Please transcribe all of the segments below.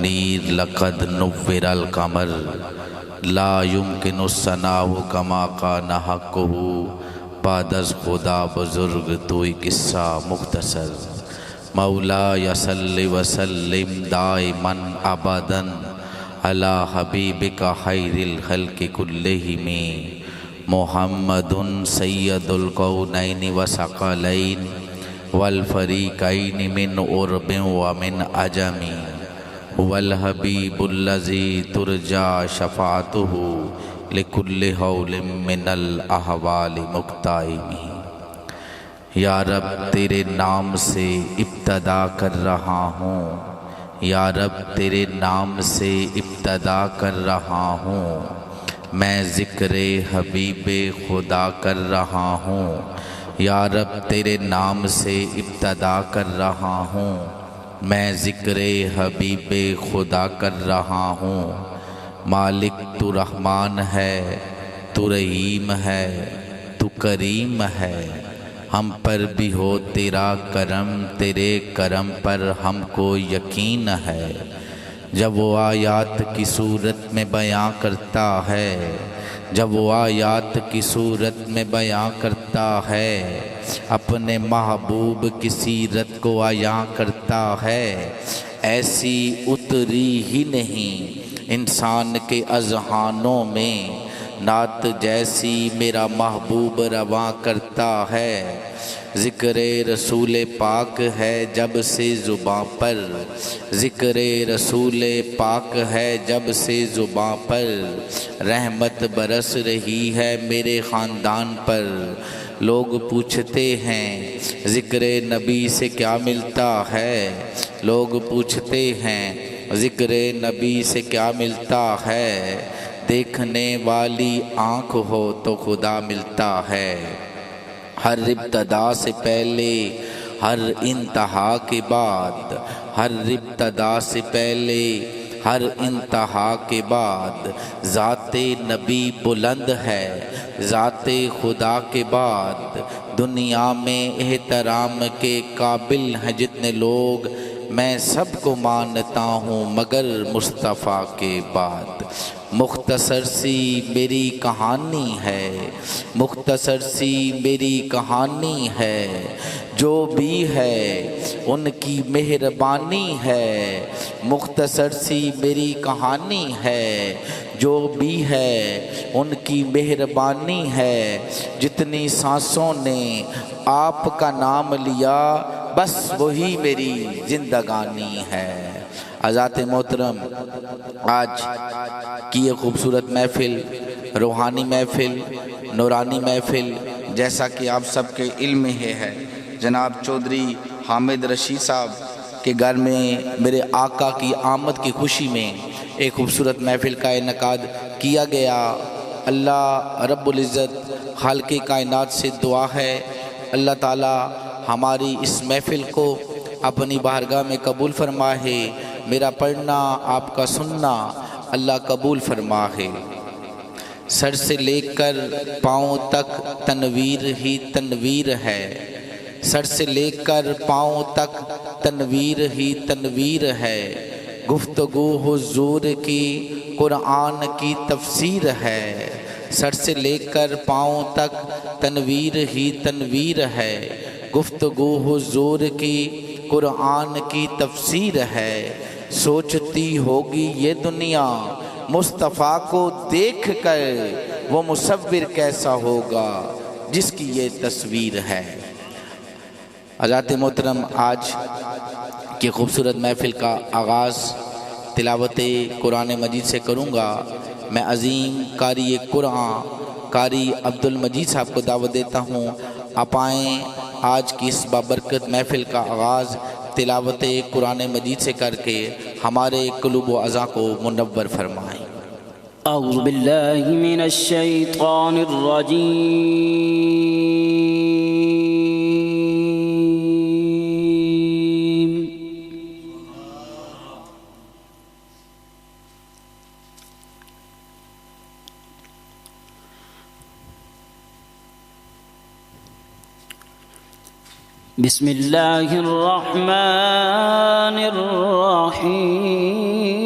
मुनीर लक़द नुव्विरल क़मर ला युमकिनु सनाहु कमा काना हक़्क़ुहु बादज़ खुदा बुज़ुर्ग तोई किस्सा मुख्तसर मौला यसल्लि वसल्लिम दाइमन अबदन अला हबीबिका खैरिल खल्क़ि कुल्लिहिम मुहम्मदुन सय्यदुल कौनैनि व सकलैन वल फरीक़ैनि मिन उर्बिन व मिन अजमी वल हबीबुल्लज़ी तुरजा शफ़ाअतुहु लिकुल्लि हौलिम मिनल अहवालि मुक्ताइमी। या रब तेरे नाम से इब्तदा कर रहा हूँ, या रब तेरे नाम से इब्तदा कर रहा हूँ, मैं ज़िक्रे हबीबे खुदा कर रहा हूँ। या रब तेरे नाम से इब्तदा कर रहा हूँ, मैं ज़िक्रे हबीबे खुदा कर रहा हूँ। मालिक तू रहमान है, तू रहीम है, तू करीम है, हम पर भी हो तेरा करम, तेरे करम पर हमको यकीन है। जब वो आयात की सूरत में बयां करता है, जब वो आयात की सूरत में बयां करता है, अपने महबूब की सीरत को आयां करता है, ऐसी उतरी ही नहीं इंसान के अज़हानों में नात जैसी मेरा महबूब रवां करता है। ज़िक्रे रसूल पाक है जब से ज़ुबां पर, ज़िक्रे रसूल पाक है जब से ज़ुबां पर, रहमत बरस रही है मेरे ख़ानदान पर। लोग पूछते हैं ज़िक्रे नबी से क्या मिलता है, लोग पूछते हैं ज़िक्रे नबी से क्या मिलता है। देखने वाली आँख हो तो खुदा मिलता है। हर इब्तदा से पहले, हर इंतहा के बाद, हर इब्तदा से पहले, हर इंतहा के बाद ज़ाते नबी बुलंद है। ज़ाते खुदा के बाद दुनिया में एहतराम के काबिल हैं जितने लोग, मैं सबको मानता हूँ मगर मुस्तफ़ा के बाद। मुख्तसर सी मेरी कहानी है, मुख्तसर सी मेरी कहानी है, जो भी है उनकी मेहरबानी है। मुख्तसर सी मेरी कहानी है, जो भी है उनकी मेहरबानी है। जितनी सांसों ने आपका नाम लिया बस वही मेरी जिंदगानी है। हज़रात मोहतरम, आज की ये खूबसूरत महफ़िल, रूहानी महफ़िल, नूरानी महफ़िल, जैसा कि आप सबके इल्म में है, जनाब चौधरी हामिद रशीद साहब के घर में मेरे आका की आमद की खुशी में एक खूबसूरत महफ़िल का इनेकाद किया गया। अल्लाह रब्बुल इज़्ज़त खालिक़े कायनात से दुआ है अल्लाह ताला हमारी इस महफ़िल को अपनी बारगाह में कबूल फरमाए। मेरा पढ़ना, आपका सुनना अल्लाह कबूल फरमाए। सर से लेकर पाँव तक तनवीर ही तनवीर है, सर से लेकर पाँव तक तनवीर ही तनवीर है। गुफ्तगू हुज़ूर की कुरान की तफसीर है, सर से लेकर पाँव तक तनवीर ही तनवीर है। गुफ्तगू हुज़ूर की कुरान की तफसीर है। सोचती होगी ये दुनिया मुस्तफ़ा को देख कर, वो मुसव्विर कैसा होगा जिसकी ये तस्वीर है। हज़रात मोहतरम, आज की खूबसूरत महफ़िल का आगाज़ तिलावत कुरान मजीद से करूँगा। मैं अज़ीम कारी कुरान कारी अब्दुल मजीद साहब को दावत देता हूँ, आप आएँ आज की इस बाबरकत महफ़िल का आगाज़ तिलावत कुरान मजीद से करके हमारे क़ुलूब व अज़ा को मुनव्वर फरमाएँ। अऊज़ु बिल्लाहि मिनश शैतानिर रजीम। बिस्मिल्लाहिर्रहमानिर्रहीम।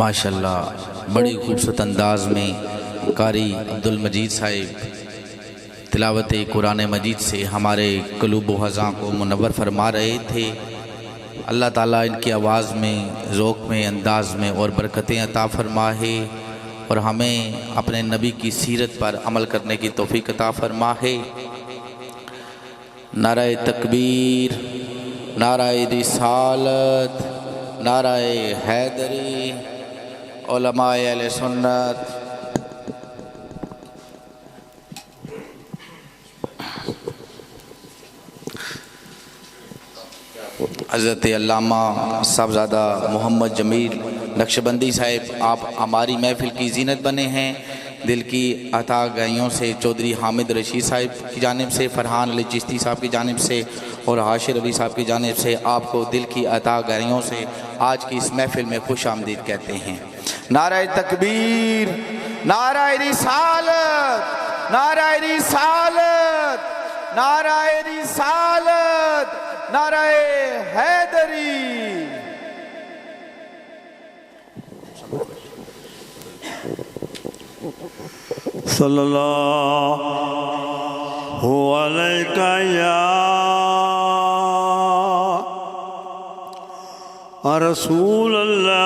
माशाल्लाह बड़ी खूबसूरत अंदाज में कारी अब्दुल मजीद साहिब तिलावत कुरान मजीद से हमारे क़ुलूब व हज़ां को मुनव्वर फरमा रहे थे। अल्लाह ताला इनकी आवाज़ में, ज़ौक़ में, अंदाज में और बरकतें अता फरमाए और हमें अपने नबी की सीरत पर अमल करने की तौफ़ीक़ अता फरमाए। नाराए तकबीर, नाराए रिसालत, नाराए हैदरी, उलमाए अहले सुन्नत। हज़रत अल्लामा साहबज़ादा मोहम्मद जमील नक्शबंदी साहिब, आप हमारी महफ़िल की ज़ीनत बने हैं। दिल की अता गहियों से चौधरी हामिद रशीद साहिब की जानिब से, फ़रहान अली चिश्ती साहब की जानिब से और हाशिर अली साहब की जानिब से आपको दिल की अता गहियों से आज की इस महफ़िल में खुश आमदीद कहते हैं। नाराए तकबीर, नाराए रिसालत, नाराए रिसालत, नाराए रिसालत, नाराए हैदरी। सल्लल्लाहु अलैका या रसूल अल्लाह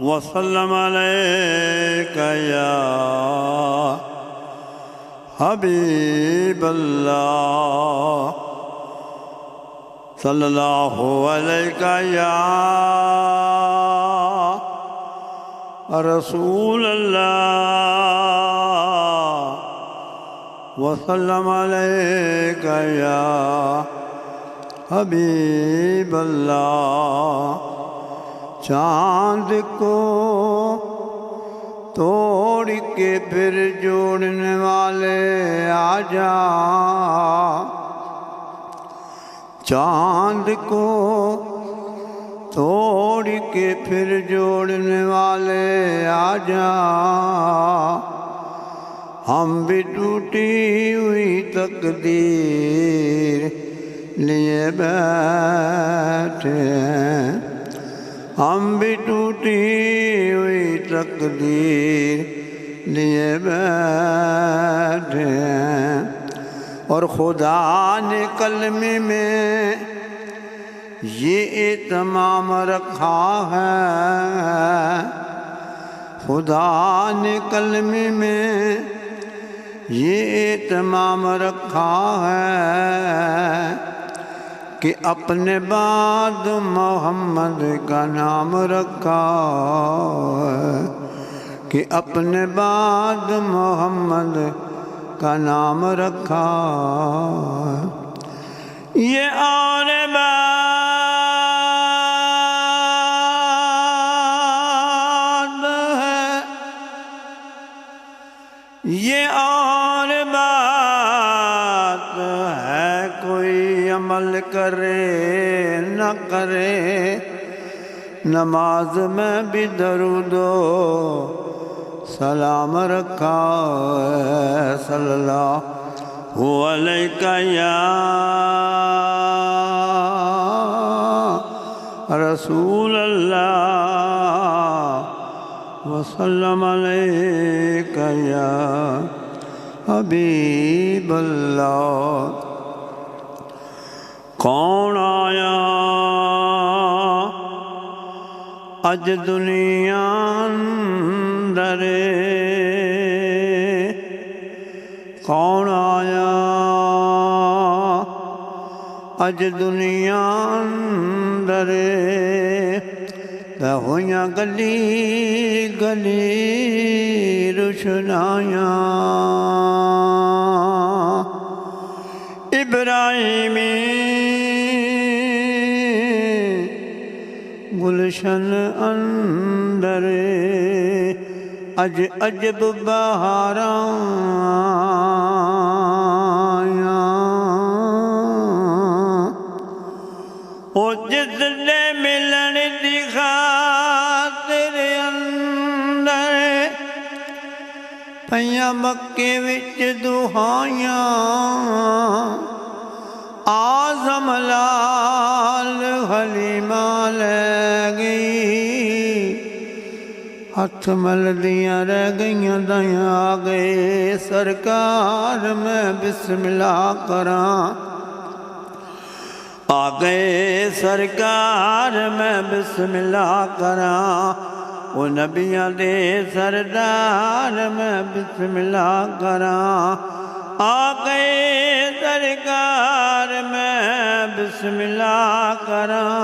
वसल्लम अलैका या हबीब अल्लाह सल्लल्लाहु अलैका या रसूल अल्लाह वसल्लम अलैका या हबीब अल्लाह। चाँद को तोड़ के फिर जोड़ने वाले आजा, चाँद को तोड़ के फिर जोड़ने वाले आजा। हम भी टूटी हुई तकदीर लिए बैठे हैं, हम भी टूटी हुई तकदीर लिए बैठे हैं। और खुदा ने कलमे में ये तमाम रखा है, खुदा ने कलमे में ये तमाम रखा है कि अपने बाद मोहम्मद का नाम रखा है, कि अपने बाद मोहम्मद का नाम रखा है। ये आने ये और बात है कोई अमल करे न करे, नमाज में भी दरूदो सलाम रखा सल्लल्लाहु अलैका या रसूल अल्लाह वसल्लम अलैका या हबीब अल्लाह। कौन आया अज दुनिया अंदर, कौन आया अज दुनिया अंदर, होइयां गली गली रुशनायां। इब्राहिमी गुलशन अंदर अज अजब बहारां। ओ जिसने मिलन दी खातिर अंदर पईयां मक्के विच दुहाइयां। आज़म लाल हलीमा लै गई, हथ मलदियां रह गईयां दायां आ गए। सरकार मैं बिस्मिल्लाह करां, आ गए सरकार मैं बिस्मिल्लाह करां। ओ नबियां दे सरदार मैं बिस्मिल्लाह करां, आ गए सरकार मैं बिस्मिल्लाह करां।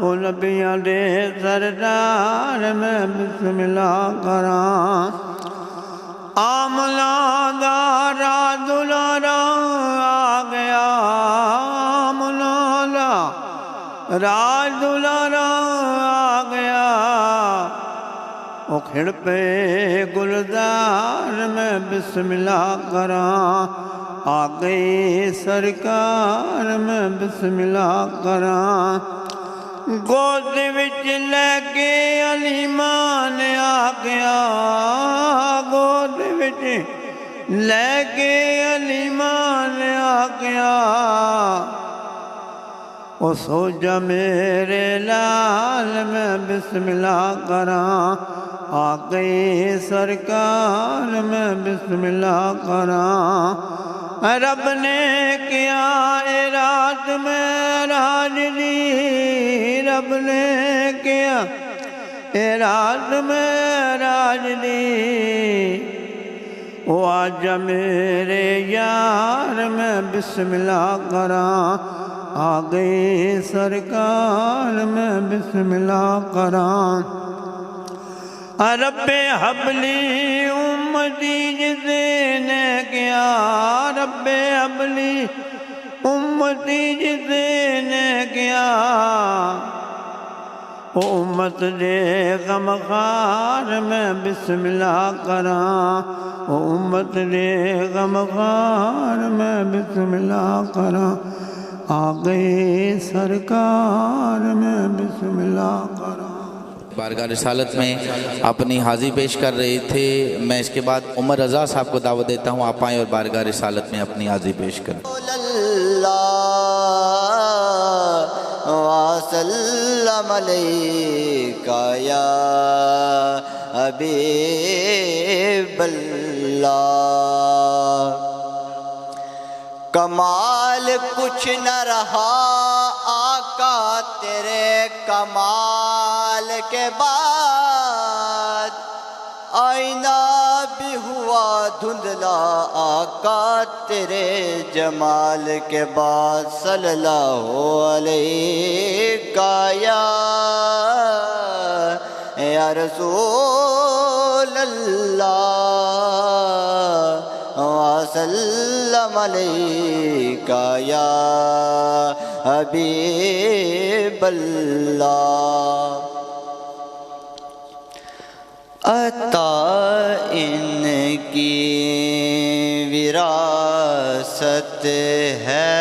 ओ नबियां दे सरदार मैं बिस्मिल्लाह करां। आमला दा दुलारा आ गया, आमला दा राज दुलारा आ गया। ओ खिड़ पे गुलजार मैं बिस्मिल्लाह करां, आ गई सरकार मैं बिस्मिल्लाह करां। गोद विच लैके अलीमा ने आ गया, गोद विच लैके अलीमा ने आ गया। ओ सो जा मेरे लाल मैं बिस्मिल्लाह करां, आ गई सरकार मैं बिस्मिल्लाह करां। रब ने किया ए रात में राज दी, रब ने किया ए रात में राज दी। ओ आजा मेरे यार मैं बिस्मिल्लाह करां, आ गई सरकार मैं बिस्मिल्लाह करां। रब्बे हबली उम्मती जिसने किया, रब्बे हबली उम्मती जिसने किया। ओ उम्मत दे गमखार मैं बिस्मिल्लाह करां, ओ उम्मत दे गमखार मैं बिस्मिल्लाह करां। आ गई सरकार मैं बिस्मिल्लाह करां। बारगाह रिसालत में अपनी हाज़ी पेश कर रहे थे। मैं इसके बाद उमर रज़ा साहब को दावत देता हूँ, आप आएँ और बारगाह रिसालत में अपनी हाज़ी पेश करें। वसल्लम अलैका या हबीबल्लाह। कमाल कुछ न रहा आका तेरे कमाल के बाद, आईना भी हुआ धुंधला आका तेरे जमाल के बाद। सल्लल्लाहु अलैका या रसूल अल्लाह, वसल्लम अलैका या हबीबल्लाह। अता इन की विरासत है,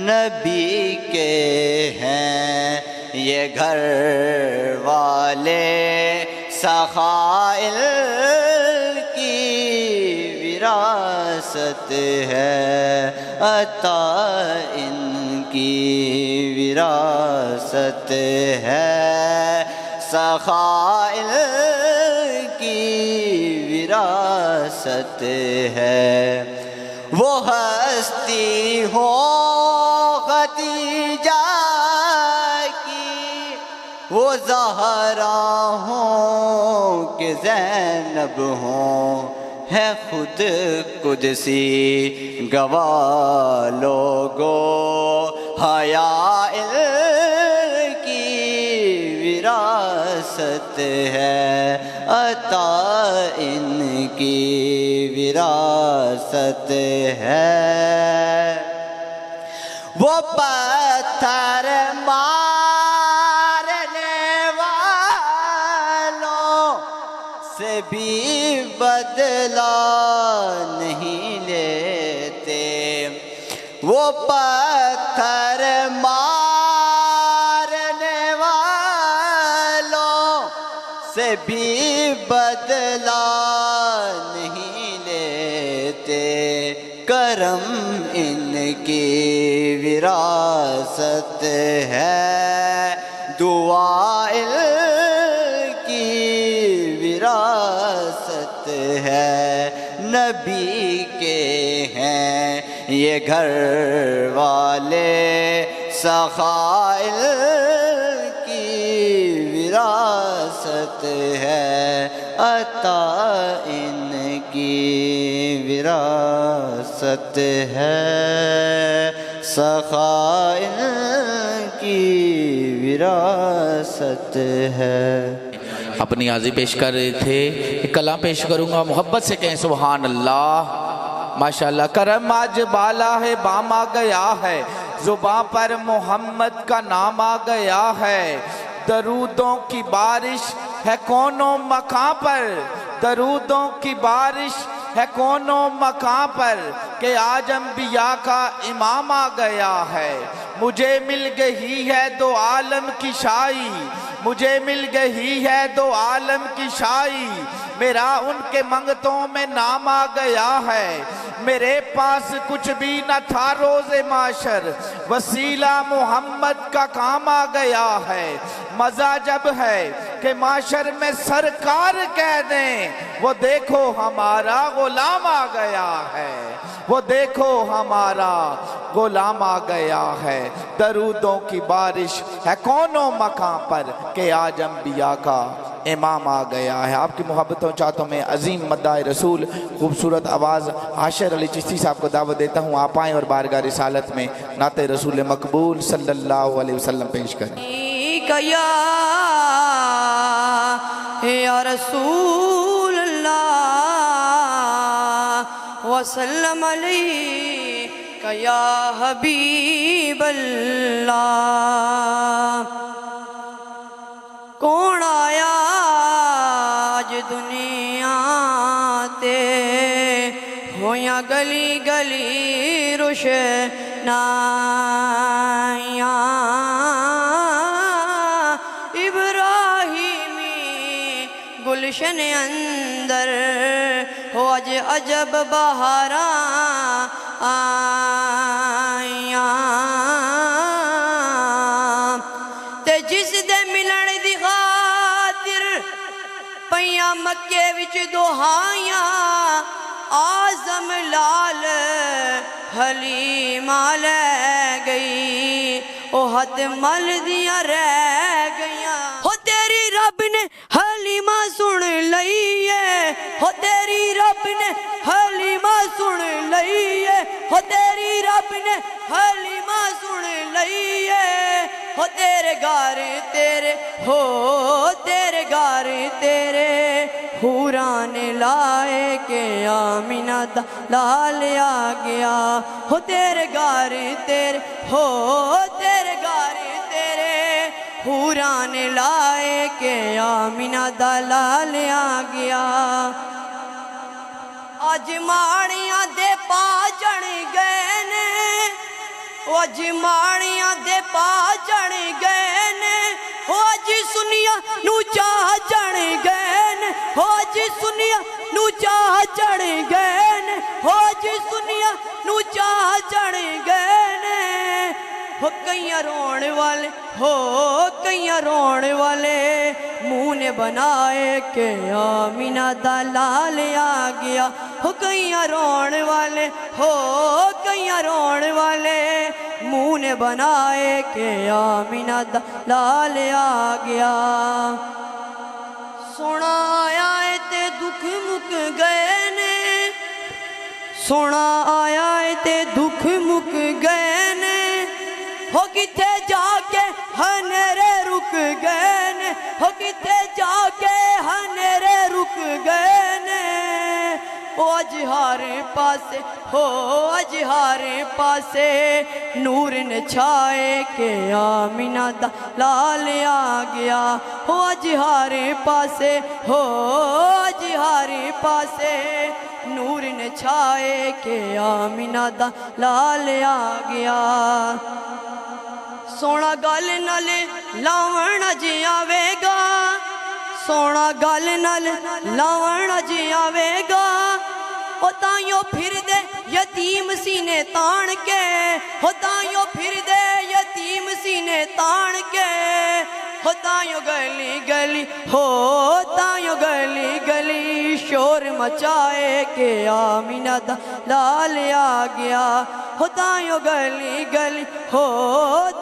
नबी के हैं ये घर वाले, सखाइल की विरासत है, अता इनकी विरासत है, सखाइल की विरासत है। वो हस्ती हो खदीजा की, वो ज़हरा हो कि ज़ैनब हो, है खुद कुदसी गवाह लोगो, हया की विरासत है, अता इनकी विरासत है। वो पत्थर मारने वालों से भी बदला नहीं लेते, वो पत्थर मारने वालों से भी बदला नहीं लेते, करम इनकी विरासत है, दुआ की विरासत है, नबी के हैं ये घर वाले, सखाइल की विरासत है, अता इनकी विरासत है, सखाइल की विरासत है। अपनी आज़ी पेश कर रहे थे, कलाम पेश करूँगा, मोहब्बत से कहें सुभान अल्लाह। माशाल्लाह करम आज बाला है, बाम आ गया है, जुबां पर मोहम्मद का नाम आ गया है, दरूदों की बारिश है कौनों मकां पर, दरूदों की बारिश है कौनों मकां पर, के आज अंबिया का इमाम आ गया है। मुझे मिल गई है दो आलम की शाही, मुझे मिल गई है दो आलम की शाही, मेरा उनके मंगतों में नाम आ गया है, मेरे पास कुछ भी न था रोज़े माशर, वसीला मोहम्मद का काम आ गया है। मज़ा जब है कि माशर में सरकार कह दें, वो देखो हमारा गुलाम आ गया है, वो देखो हमारा गुलाम आ गया है, दरूदों की बारिश है कौनों मकां पर, के आज अंबिया का इमाम आ गया है। आपकी मोहब्बतों चाहतों में अजीम मद्दाए रसूल खूबसूरत आवाज़ हाशिर अली चिश्ती साहब को दावत देता हूँ, आप आएँ और बारगाह रिसालत में नाते रसूल मकबूल सल्लल्लाहु अलैहि वसल्लम पेश करें। या रसूल अल्लाह वसल्लम अलैका या हबीब अल्लाह। कौन आया आज दुनिया ते, होया गली गली रोशनाइयां, गुलशन अंदर हो अज अजब बहारा आया, ते जिस दे मिलन दी खातिर पईया मक्के विच दुहाइयां, आजम लाल हलीमा लै गई, ओ हथ मल दियां रह गईयां। हो तेरी रब ने हलीमा सुन लईए, हो तेरी रब ने हलीमा सुन लईए, हो तेरी रब ने हलीमा सुन लईए, हो तेरे गार तेरे, हो तेरे गार तेरे हूरा ने लाए के आमिना दा लाल आ गया, हो तेरे गार तेरे, हो तेरे गार तेरे हूरां ने लाए के आमिना दा लाल आ गया। अज माड़ियां दे पा चढ़ गए ने, अज माड़ियां दे पा चढ़ गए ने, अज सुनिया नू चाह चढ़ गए ने, अज सुनिया नू चाह चढ़ गए ने, अज सुनिया नू चाह चढ़ गए ने। हो कईयां रोण वाले, हो कईयां रोण वाले मुँह ने बनाए के आमिना दा लाल आ गया। हो कईयां रोण वाले, हो कईयां रोण वाले मुँह ने बनाए के आमिना दा लाल आ गया। सोना आया है ते दुख मुक गए ने, सोना आया है ते दुख मुक गए ने। हो किथे जाके हनेरे रुक गए ने, हो किथे जाके हनेरे रुक गए ने। ओ अज हर पासे, हो अज हर पासे नूर ने छाए के आमिना दा लाल आ गया। हो अज हर पासे, हो अज हर पासे नूर ने छाए के आमिना दा लाल आ गया। सोना गल नाल लावण जी आवेगा, सोना गल नाल लावण जी आवेगा। ओ ताइयों फिर दे यतीम सीने तान के, हो ताइयों फिर दे यतीम सीने तान के। हो ताइयों गली गली, हो ताइयों गली गली शोर मचाए के आमिना दा लाल आ गया। हो ताइयों गली गली, हो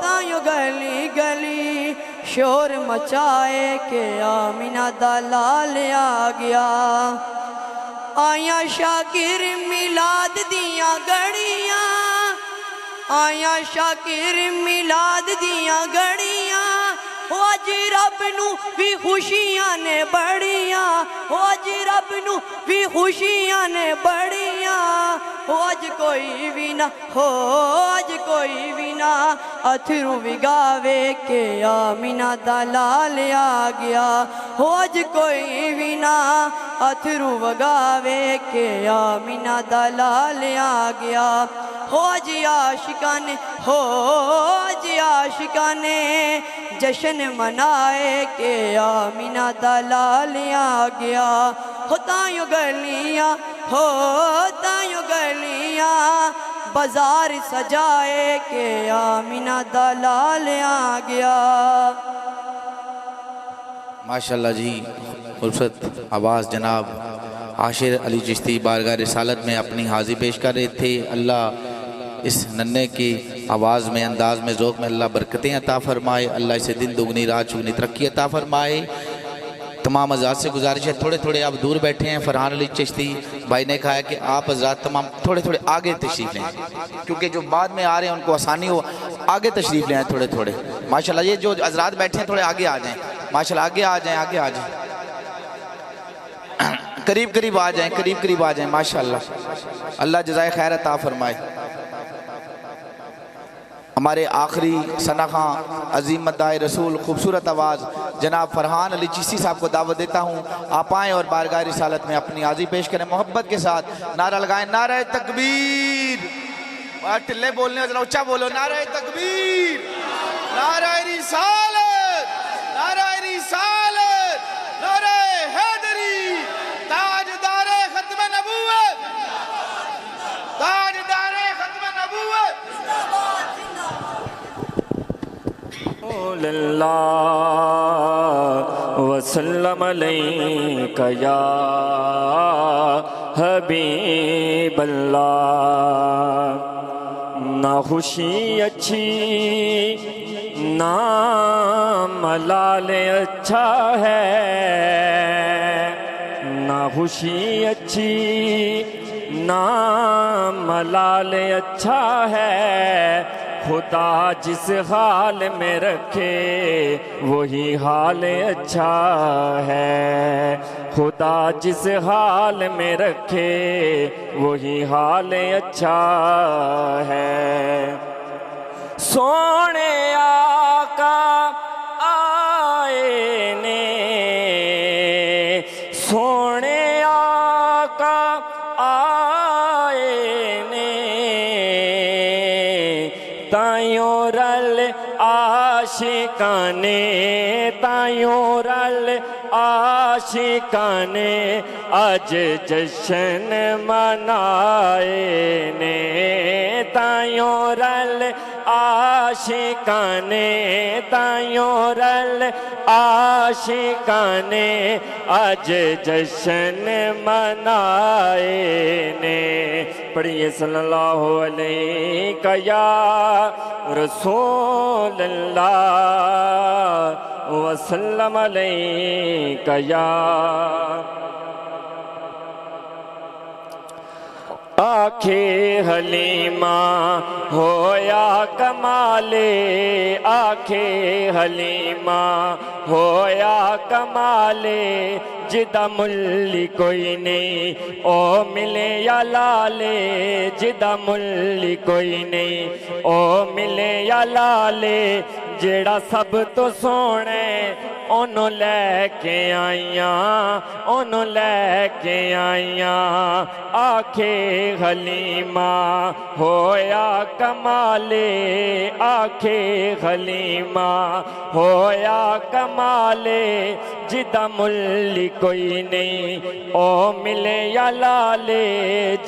ताइयों गली गली शोर मचाए के आमिना दा लाल आ गया। आया शाकिर मिलाद दियां गड़ियां, आया शाकिर मिलाद दियां गड़ियां। हो अज रब नू भी खुशियां ने बड़ियां, हो अज रब नू भी खुशियां ने बड़ियां। हो अज कोई भी ना, हो अज कोई भी ना अथरू विगावे के आमिना दा लाल आ गया। हो अज कोई भी ना अथरू वगावे के आमिना दा लाल आ गया। हो अज आशिकाने, हो अज आशिकाने जश्न मनाए के आमिना दा लाल आ गया। हो ताइयों गलियां, हो ताइयों गलियां बाजार सजाए के आमिना दा लाल आ गया। माशाल्लाह जी, खूबसूरत आवाज़ जनाब आशिर अली चिश्ती बारगाह रिसालत में अपनी हाज़िर पेश कर रहे थे। अल्लाह इस नन्हे की आवाज़ में, अंदाज में, ज़ौक़ में अल्लाह बरकतें अता फ़रमाए। अल्लाह इसे दिन दुगनी रात चुगनी तरक्की अता फ़रमाए। तमाम हज़रात से गुजारिश है, थोड़े थोड़े आप दूर बैठे हैं। फ़रहान अली चिश्ती भाई ने कहा है कि आप हज़रात तमाम थोड़े थोड़े आगे तशरीफ़ लें, क्योंकि जो बाद में आ रहे हैं उनको आसानी हो, आगे तशरीफ़ लें थोड़े थोड़े। माशाल्लाह ये जो हज़रात बैठे हैं थोड़े आगे आ जाएँ, माशाल्लाह आगे आ जाएँ, आगे आ जाएँ, करीब करीब आ जाएँ, करीब करीब आ जाएँ। माशाल्लाह अल्लाह जज़ाए खैर अता फ़रमाए। हमारे आखिरी सना खां अजीम मद्दाए रसूल खूबसूरत आवाज़ जनाब फ़रहान अली चिश्ती साहब को दावत देता हूँ, आप आएँ और बारगाह रिसालत में अपनी हाज़िरी पेश करें। मोहब्बत के साथ नारा लगाएं, नारा तकबीर। टिल्ले बोलने जरा ऊंचा बोलो, नारा तकबीर, नारा रिसालत, नारा रिसालत, नारा हैदरी, ताजदारे खत्म नबूवत, ताजदारे खत्म नबूवत। वसल्लम अलैका या हबीबल्लाह। ना खुशी अच्छी ना मलाल अच्छा है, ना खुशी अच्छी ना मलाल अच्छा है। खुदा जिस हाल में रखे वही हाल अच्छा है, खुदा जिस हाल में रखे वही हाल अच्छा है। सोने आका आशिकाने तायों रल आशिकाने अज जशन मनाए ने तायों रल आशिकाने तायों रल आशिकाने अज जशन मनाए ने। पढ़िए सल्लल्लाहु अलैहि या रसूल अल्लाह वसल्लम अलैका या। आखे हलीमा होया कमाले आखे हलीमा होया कमाले जिदा मुल्ली कोई नहीं ओ मिले या लाले जिदा मुल्ली कोई नहीं ओ मिले या लाले जेड़ा सब तो सोने ओनू लैके आईयां ओनू लैके आईयां। आखे हलीमा होया कमाले आखे हलीमा होया कमाले जिदा मुल्ली कोई नहीं ओ मिले या लाले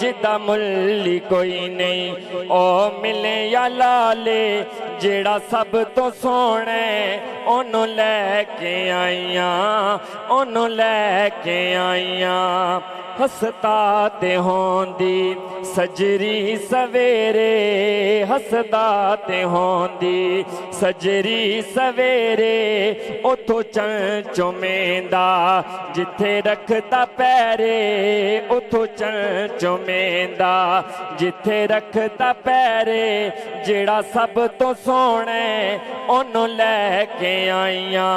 जिदा मुल्ली कोई नहीं ओ मिले या लाले जेड़ा सब तो सोने ओनू लैके आईयां ओनू लैके आईयां। हसता ते होंदी सजरी सवेरे हसदा ते होंदी सजरी सवेरे उथों चुमेंदा जिथे रखदा पैरे उथों चुमेंदा जिथे रखदा पैरे जेड़ा सब तो सोने ओनू लैके आईयां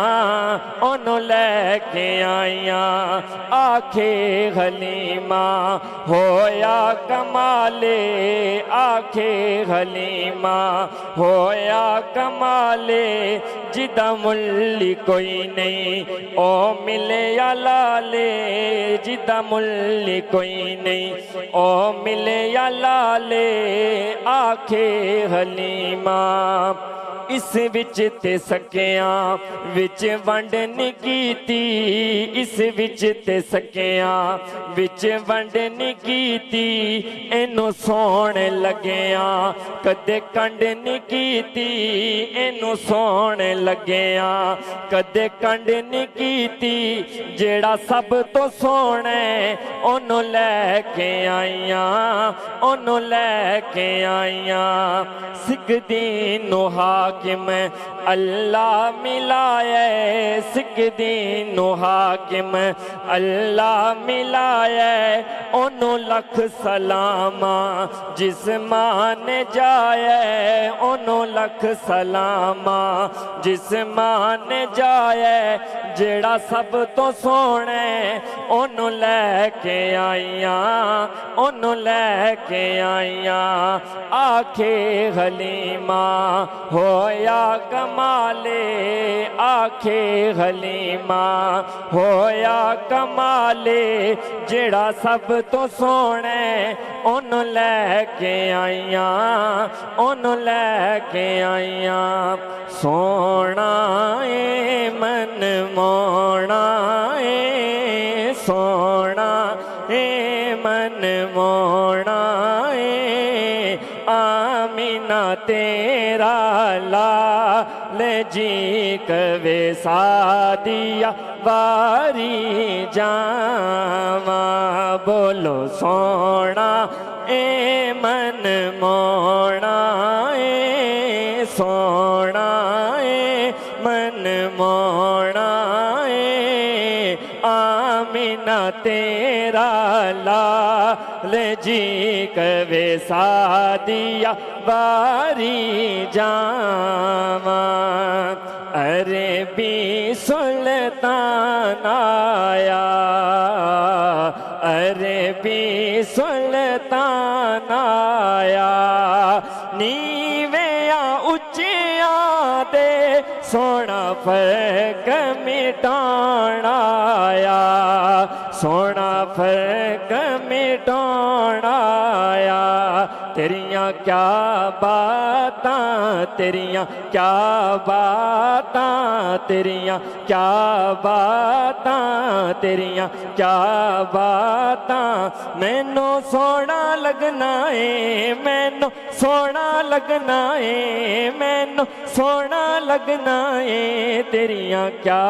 ओनू लैके आईयां। आखे हलीमा होया कमाले आखे हलीमा होया कमाले जिदा मुल्ली कोई नहीं ओ मिले या लाले जिदा मुल्ली कोई नहीं ओ मिले या लाले। आखे हलीमा इस विच ते सकियां विच वंड नी कीती इस विच ते सकियां विच वंड नी कीती इनू सोण लगियां कदे कंड नी कीती इनू सोण लगियां कदे कंड नी कीती जेड़ा सब तो सोने ओनू लैके आईयां ओनू लैके आईयां। सिख दीन नू हाकिम अल्लाह मिलाए सिख दीन नू हाकिम अल्लाह मिलाए ओनू लख सलामा जिस्मान जाए ओनू लख सलामा जिस्मान जाए जेड़ा सब तो सोने ओनू लैके आईयां ओनू लैके आईयां। आखे हलीमा होया कमाले आखे हलीमा होया कमाले जेड़ा सब तो सोने ओनू लैके आईयां ओनू लैके आईयां। सोना ए मन मोना ए सोना ए मन मोना ए आमीना तेरा लाल जी कवे सादिया बारी जावा बोलो सोना ए मन मोना ए सोना ए मन मोना ए आमीना तेरा लाल जी कवे सादिया बारी जावा। अरे भी सुल्तान आया अरे भी सुल्तान आया नीवेया उच्चिया दे सोना फर्क मिटाना आया सोना फर्क मिटाना आया। तेरिया क्या बातां तेरियां, क्या बातां तेरियां, क्या बातां तेरियां, क्या बातां। मैनू सोना लगना है, मैनू सोना लगना है, मैनू सोना लगना है तेरियां क्या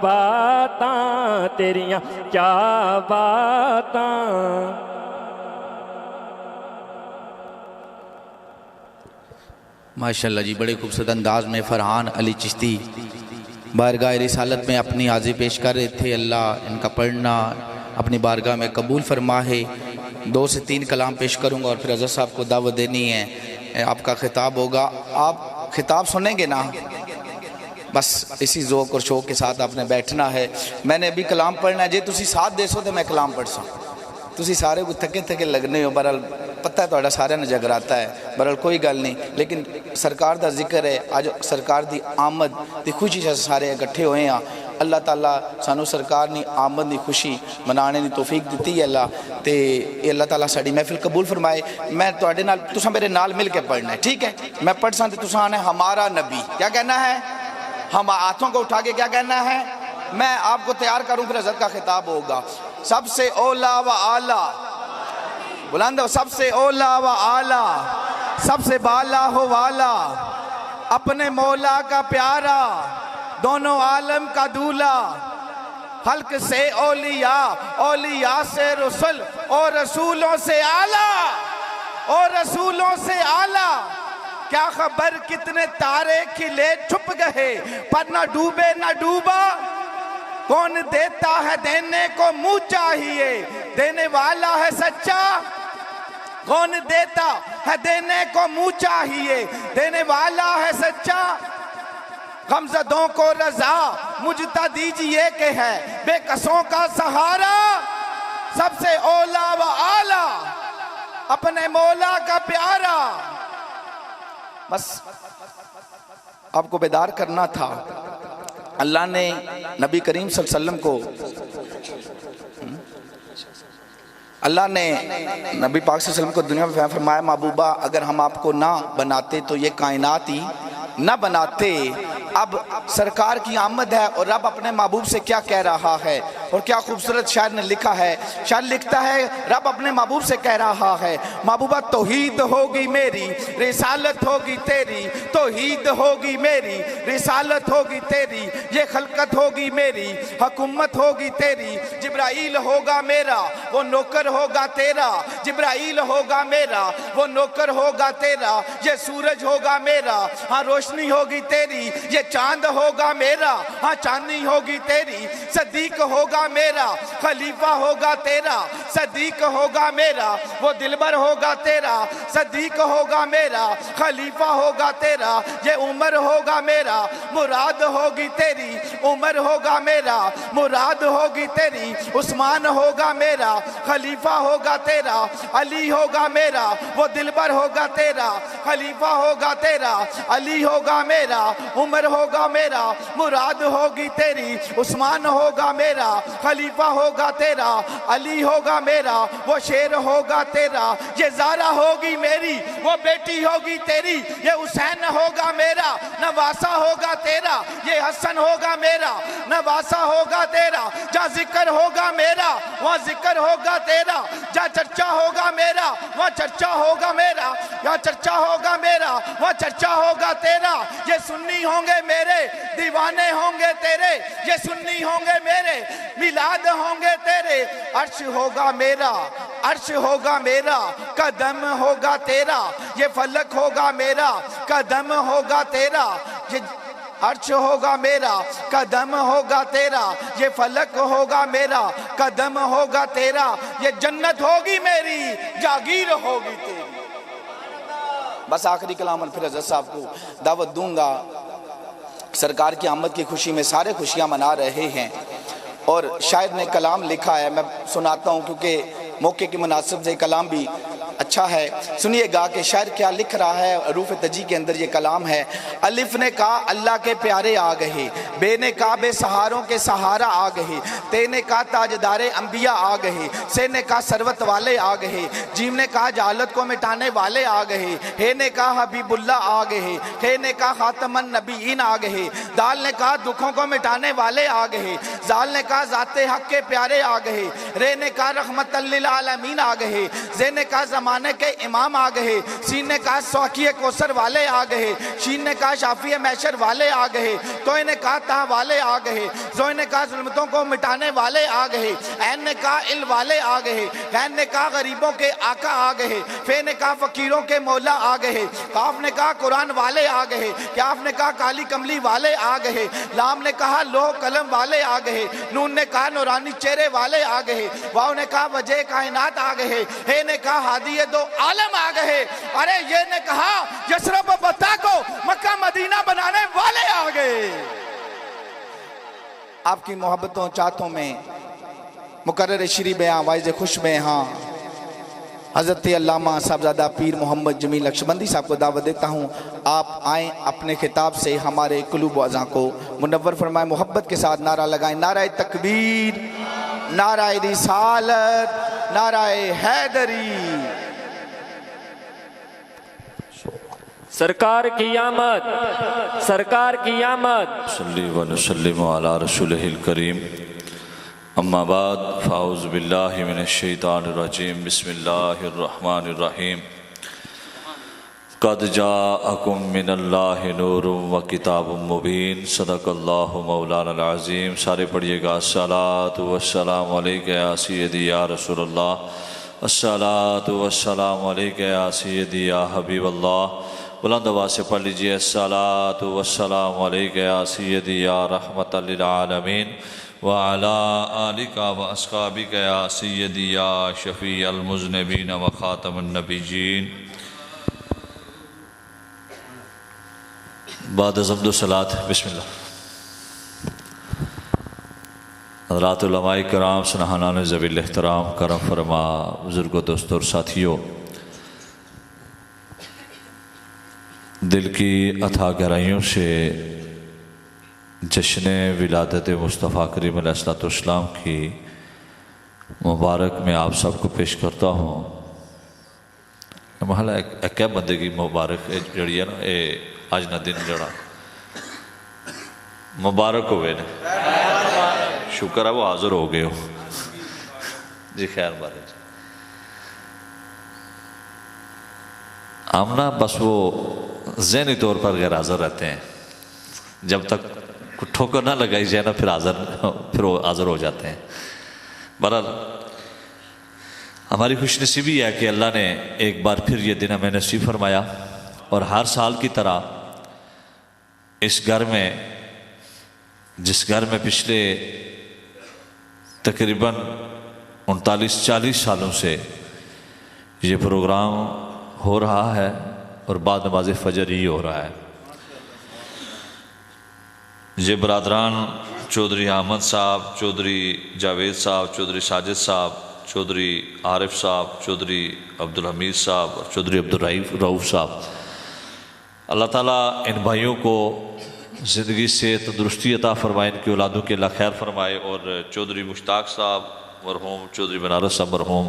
बातां तेरियां क्या बातां। माशाल्लाह जी, बड़े खूबसूरत अंदाज में फरहान अली चिश्ती बारगाह रिसालत में अपनी आज़ी पेश कर रहे थे। अल्लाह इनका पढ़ना अपनी बारगाह में कबूल फरमा है। 2 से 3 कलाम पेश करूँगा और फिर हज़रत साहब को दावत देनी है। आपका खिताब होगा, आप खिताब सुनेंगे ना, बस इसी ज़ौक़ और शौक़ के साथ आपने बैठना है। मैंने अभी कलाम पढ़ना है, जे तुसी साथ देसो तो मैं कलाम पढ़ सा। तुसी सारे को थके थके लगने हो, बहरहाल पता है तुहाडा सारिਆਂ ਨੂੰ जगराता है, बहरहाल कोई गल नहीं। लेकिन सरकार का जिक्र है, अज सरकार की आमद की खुशी से सारे इकट्ठे हुए हैं। अल्लाह ताला सानू सरकार ने आमद की खुशी मनाने की तौफीक दी है। अल्लाह तो अल्लाह ताला साड़ी महफिल कबूल फरमाए। मैं तुहाडे नाल, तुसां मेरे नाल मिल के पढ़ना है, ठीक है? मैं पढ़ सा तो तुसां आना है हमारा नबी। क्या कहना है? हम हाथों को उठा के क्या कहना है? मैं आपको तैयार करूँ, फिर हज़रत का खिताब होगा। सबसे ओला व आला, बुलंद, सबसे ओला व आला, सबसे बाला हो वाला, अपने मौला का प्यारा, दोनों आलम का दूल्हा, हल्क से औलिया, औलिया से रसूल, और रसूलों से आला, और रसूलों से आला। क्या खबर कितने तारे खिले छुप गए, पर न डूबे न डूबा। कौन देता है देने को मुंह चाहिए, देने वाला है सच्चा। कौन देता है देने को मुंह चाहिए, देने वाला है सच्चा। गमज़दों को रजा मुझता दीजिए के है बेकसों का सहारा। सबसे ओला व आला, अपने मौला का प्यारा। बस आपको बेदार करना था। अल्लाह ने नबी करीम सल्लल्लाहु अलैहि वसल्लम को, अल्लाह ने नबी पाक सल्लल्लाहु अलैहि वसल्लम को दुनिया में फरमाया, महबूबा अगर हम आपको ना बनाते तो ये कायनात ही ना बनाते। अब सरकार की आमद है और रब अपने महबूब से क्या कह रहा है, और क्या खूबसूरत शायर ने लिखा है। शायर लिखता है, रब अपने महबूब से कह रहा है, महबूबा तौहीद होगी मेरी, रिसालत होगी तेरी। तौहीद होगी मेरी, रिसालत होगी तेरी, ये खलकत होगी मेरी, हुकूमत होगी तेरी। जिब्राइल होगा मेरा, वो नौकर होगा तेरा। जिब्राइल होगा मेरा, वो नौकर होगा तेरा। ये सूरज होगा मेरा, हाँ रोशनी होगी तेरी। ये चांद होगा मेरा, हाँ चांदनी होगी तेरी। सदीक होगा मेरा, खलीफा होगा तेरा। सदीक होगा मेरा, वो दिलबर होगा तेरा। सदीक होगा मेरा, खलीफा होगा तेरा। ये उमर होगा मेरा, मुराद होगी तेरी। उमर होगा मेरा, मुराद होगी तेरी। उस्मान होगा मेरा, खलीफा होगा तेरा। अली होगा मेरा, वो दिलबर होगा तेरा। खलीफा होगा तेरा, अली होगा मेरा, उमर होगा मेरा, मुराद होगी तेरी। उस्मान होगा मेरा, खलीफा होगा तेरा। अली होगा मेरा, वो शेर होगा तेरा। ये ज़ारा होगी मेरी, वो बेटी होगी तेरी। ये हुसैन होगा मेरा, नवासा होगा तेरा। ये हसन होगा मेरा, नवासा होगा तेरा। जहाँ जिक्र होगा मेरा, वहाँ जिक्र होगा तेरा। जहाँ चर्चा होगा मेरा, वहाँ चर्चा होगा मेरा। जहाँ चर्चा होगा मेरा, वहाँ चर्चा होगा तेरा। ये सुन्नी होंगे मेरे, दीवाने होंगे तेरे। ये सुन्नी होंगे मेरे, मिलाद होंगे तेरे। अर्श होगा मेरा, अर्श होगा मेरा, कदम होगा तेरा। ये फलक होगा मेरा, कदम होगा तेरा। ये अर्श होगा मेरा, कदम होगा तेरा। ये फलक होगा मेरा, कदम होगा तेरा। ये जन्नत होगी मेरी, जागीर होगी तेरी। बस आखिरी कलाम फिर हज़रत साहब को दावत दूंगा। सरकार की आमद की खुशी में सारे खुशियां मना रहे हैं और शायर ने कलाम लिखा है, मैं सुनाता हूँ क्योंकि मौके के मुनासिब से कलाम भी अच्छा है। सुनिएगा कि शायर क्या लिख रहा है। रूफ तजी के अंदर ये कलाम है। अलिफ ने कहा अल्लाह के प्यारे आ गए, बे ने कहा बेसहारों के सहारा आ गए, ते ने कहा ताजदारे अंबिया आ गए, से ने कहा सरवत वाले आ गए, जीम ने कहा जालत को मिटाने वाले आ गए, हे ने कहा हबीबुल्ला आ गए, हे ने कहा खातमन नबीन आ गए, दाल ने कहा दुखों को मिटाने वाले आ गए, जाल ने कहा जाते हक के प्यारे आ गए, रे ने कहा रहमतल लिल आलमीन आ गए, जे ने कहा जमाने के इमाम आ गए, सीन ने कहा सौकिए कोसर वाले आ गए, शीन ने कहा शाफिए मैशर वाले आ गए, तो ने कहा ता वाले आ गए, जोए ने कहा जुल्मतों को मिटाने वाले आ गए, ऐन ने कहा इल वाले आ गए, गैन ने कहा गरीबों के आका आ गए, फे ने कहा फकीरों के मौला आ गए, काफ ने कहा कुरान वाले आ गए, क्याफ ने कहा काली कमली वाले आ गए, लाम ने कहा लो कलम वाले आ गए, नून ने कहा नूरानी चेहरे वाले आ गए, वाव ने कहा वजह कायनात आ गए, हे ने कहा हादिये दो आलम आ गए, अरे ये ने कहा यशरब बता को मक्का मदीना बनाने वाले आ गए। आपकी मोहब्बतों चाहतों में मुकर्रर श्री बयां वाइज़ खुश में हाँ हज़रत अल्लामा साहबजादा पीर मोहम्मद जमील नक्शबंदी साहब को दावत देता हूँ। आप आएँ अपने खिताब से हमारे कुलूब व अज़ां को मुनव्वर फरमाएं। मोहब्बत के साथ नारा लगाएं, नारा तकबीर, नारा रिसालत, नारा हैदरी। सरकार की आमद, सरकार की आमद। सल्ली व नसल्लिम अला रसूलिहिल करीम। अम्मा बाद फ़ाउज़ु बिल्लाहि मिनश शैतानिर रजीम। बिस्मिल्लाहिर रहमानिर रहीम। क़द जाअकुम मिनल्लाहि नूरुम व किताबुम मुबीन। सदक़ल्लाहु मौलाना अज़ीम। सारे पढ़िएगा। अस्सलातु वस्सलामु अलैका या सय्यदी या रसूलल्लाह, अस्सलातु वस्सलामु अलैका या सय्यदी या हबीबल्लाह। बुलंद आवाज़ से पढ़ लीजिए। अस्सलातु वस्सलामु अलैका या सय्यदी या रहमतल लिल आलमीन व अला आलिका व अस्हाबिका या सय्यदी या शफ़ी अल मुज़निबीन व ख़ातमुन नबिय्यीन। बाद ज़म्दु सलात बिस्मिल्लाह। हज़रात उलमाए किराम, सनहानान ज़वील एहतराम, करम फरमा बुज़ुर्गों, दोस्तों और साथियों, दिल की अथाह गहराइयों से जश्न विलादत मुस्तफ़ा करीम अलैहिस्सलाम की मुबारक मैं आप सबको पेश करता हूँ। महला एक बंदे की मुबारक जड़ी है ना, ये अज ना दिन जड़ा मुबारक होवे ना, शुक्र है वो हाज़िर हो गए हो जी। खैर बारे हम ना बस वो ज़हनी तौर पर गैर हाज़िर रहते हैं। जब तक ठोकर ना लगाई जाए ना फिर वो हाज़िर हो जाते हैं। बहरहाल हमारी खुशनसीबी है कि अल्लाह ने एक बार फिर ये दिन हमें नसीब फरमाया और हर साल की तरह इस घर में, जिस घर में पिछले तकरीबन 39-40 सालों से ये प्रोग्राम हो रहा है और बाद नमाज फजर ही हो रहा है। ये बरादरान चौधरी अहमद साहब, चौधरी जावेद साहब, चौधरी साजिद साहब, चौधरी आरिफ साहब, चौधरी अब्दुल हमीद साहब और चौधरी अब्दुल रऊफ़ साहब, अल्लाह ताला इन भाइयों को ज़िंदगी से तंदुरुस्ती अता फरमाए, इनकी औलादों के अल्लाह खैर फरमाए। और चौधरी मुश्ताक साहब मरहूम, चौधरी बनारस साहब मरहूम,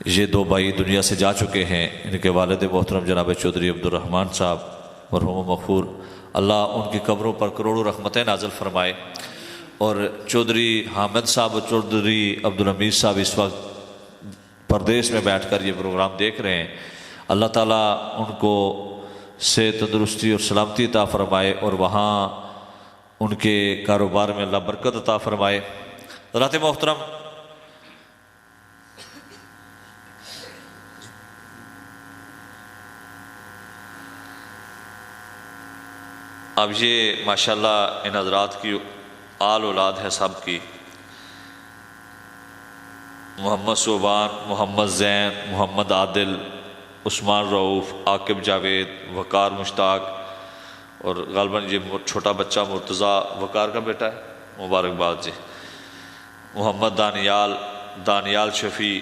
ये दो भाई दुनिया से जा चुके हैं। इनके वालिद मोहतरम जनाब चौधरी अब्दुल रहमान साहब मरहूम मग़फ़ूर, अल्लाह उनकी कब्रों पर करोड़ों रहमतें नाज़िल फरमाए। और चौधरी हामिद साहब और चौधरी अब्दुल हमीद साहब इस वक्त परदेश में बैठकर ये प्रोग्राम देख रहे हैं। अल्लाह ताला उनको से तंदुरुस्ती और सलामती अता फरमाए और वहाँ उनके कारोबार में अल्लाह बरकत अता फरमाए। हज़रात मोहतरम, अब ये माशाल्लाह इन हज़रात की आल औलाद है सब की। मोहम्मद सोबान, मोहम्मद ज़ैन, मोहम्मद आदिल, उस्मान रऊफ़, आकिब जावेद, वकार मुश्ताक और ग़ालिबन ये छोटा बच्चा मुर्तज़ा वकार का बेटा है, मुबारकबाद जी। मोहम्मद दानियाल शफ़ी,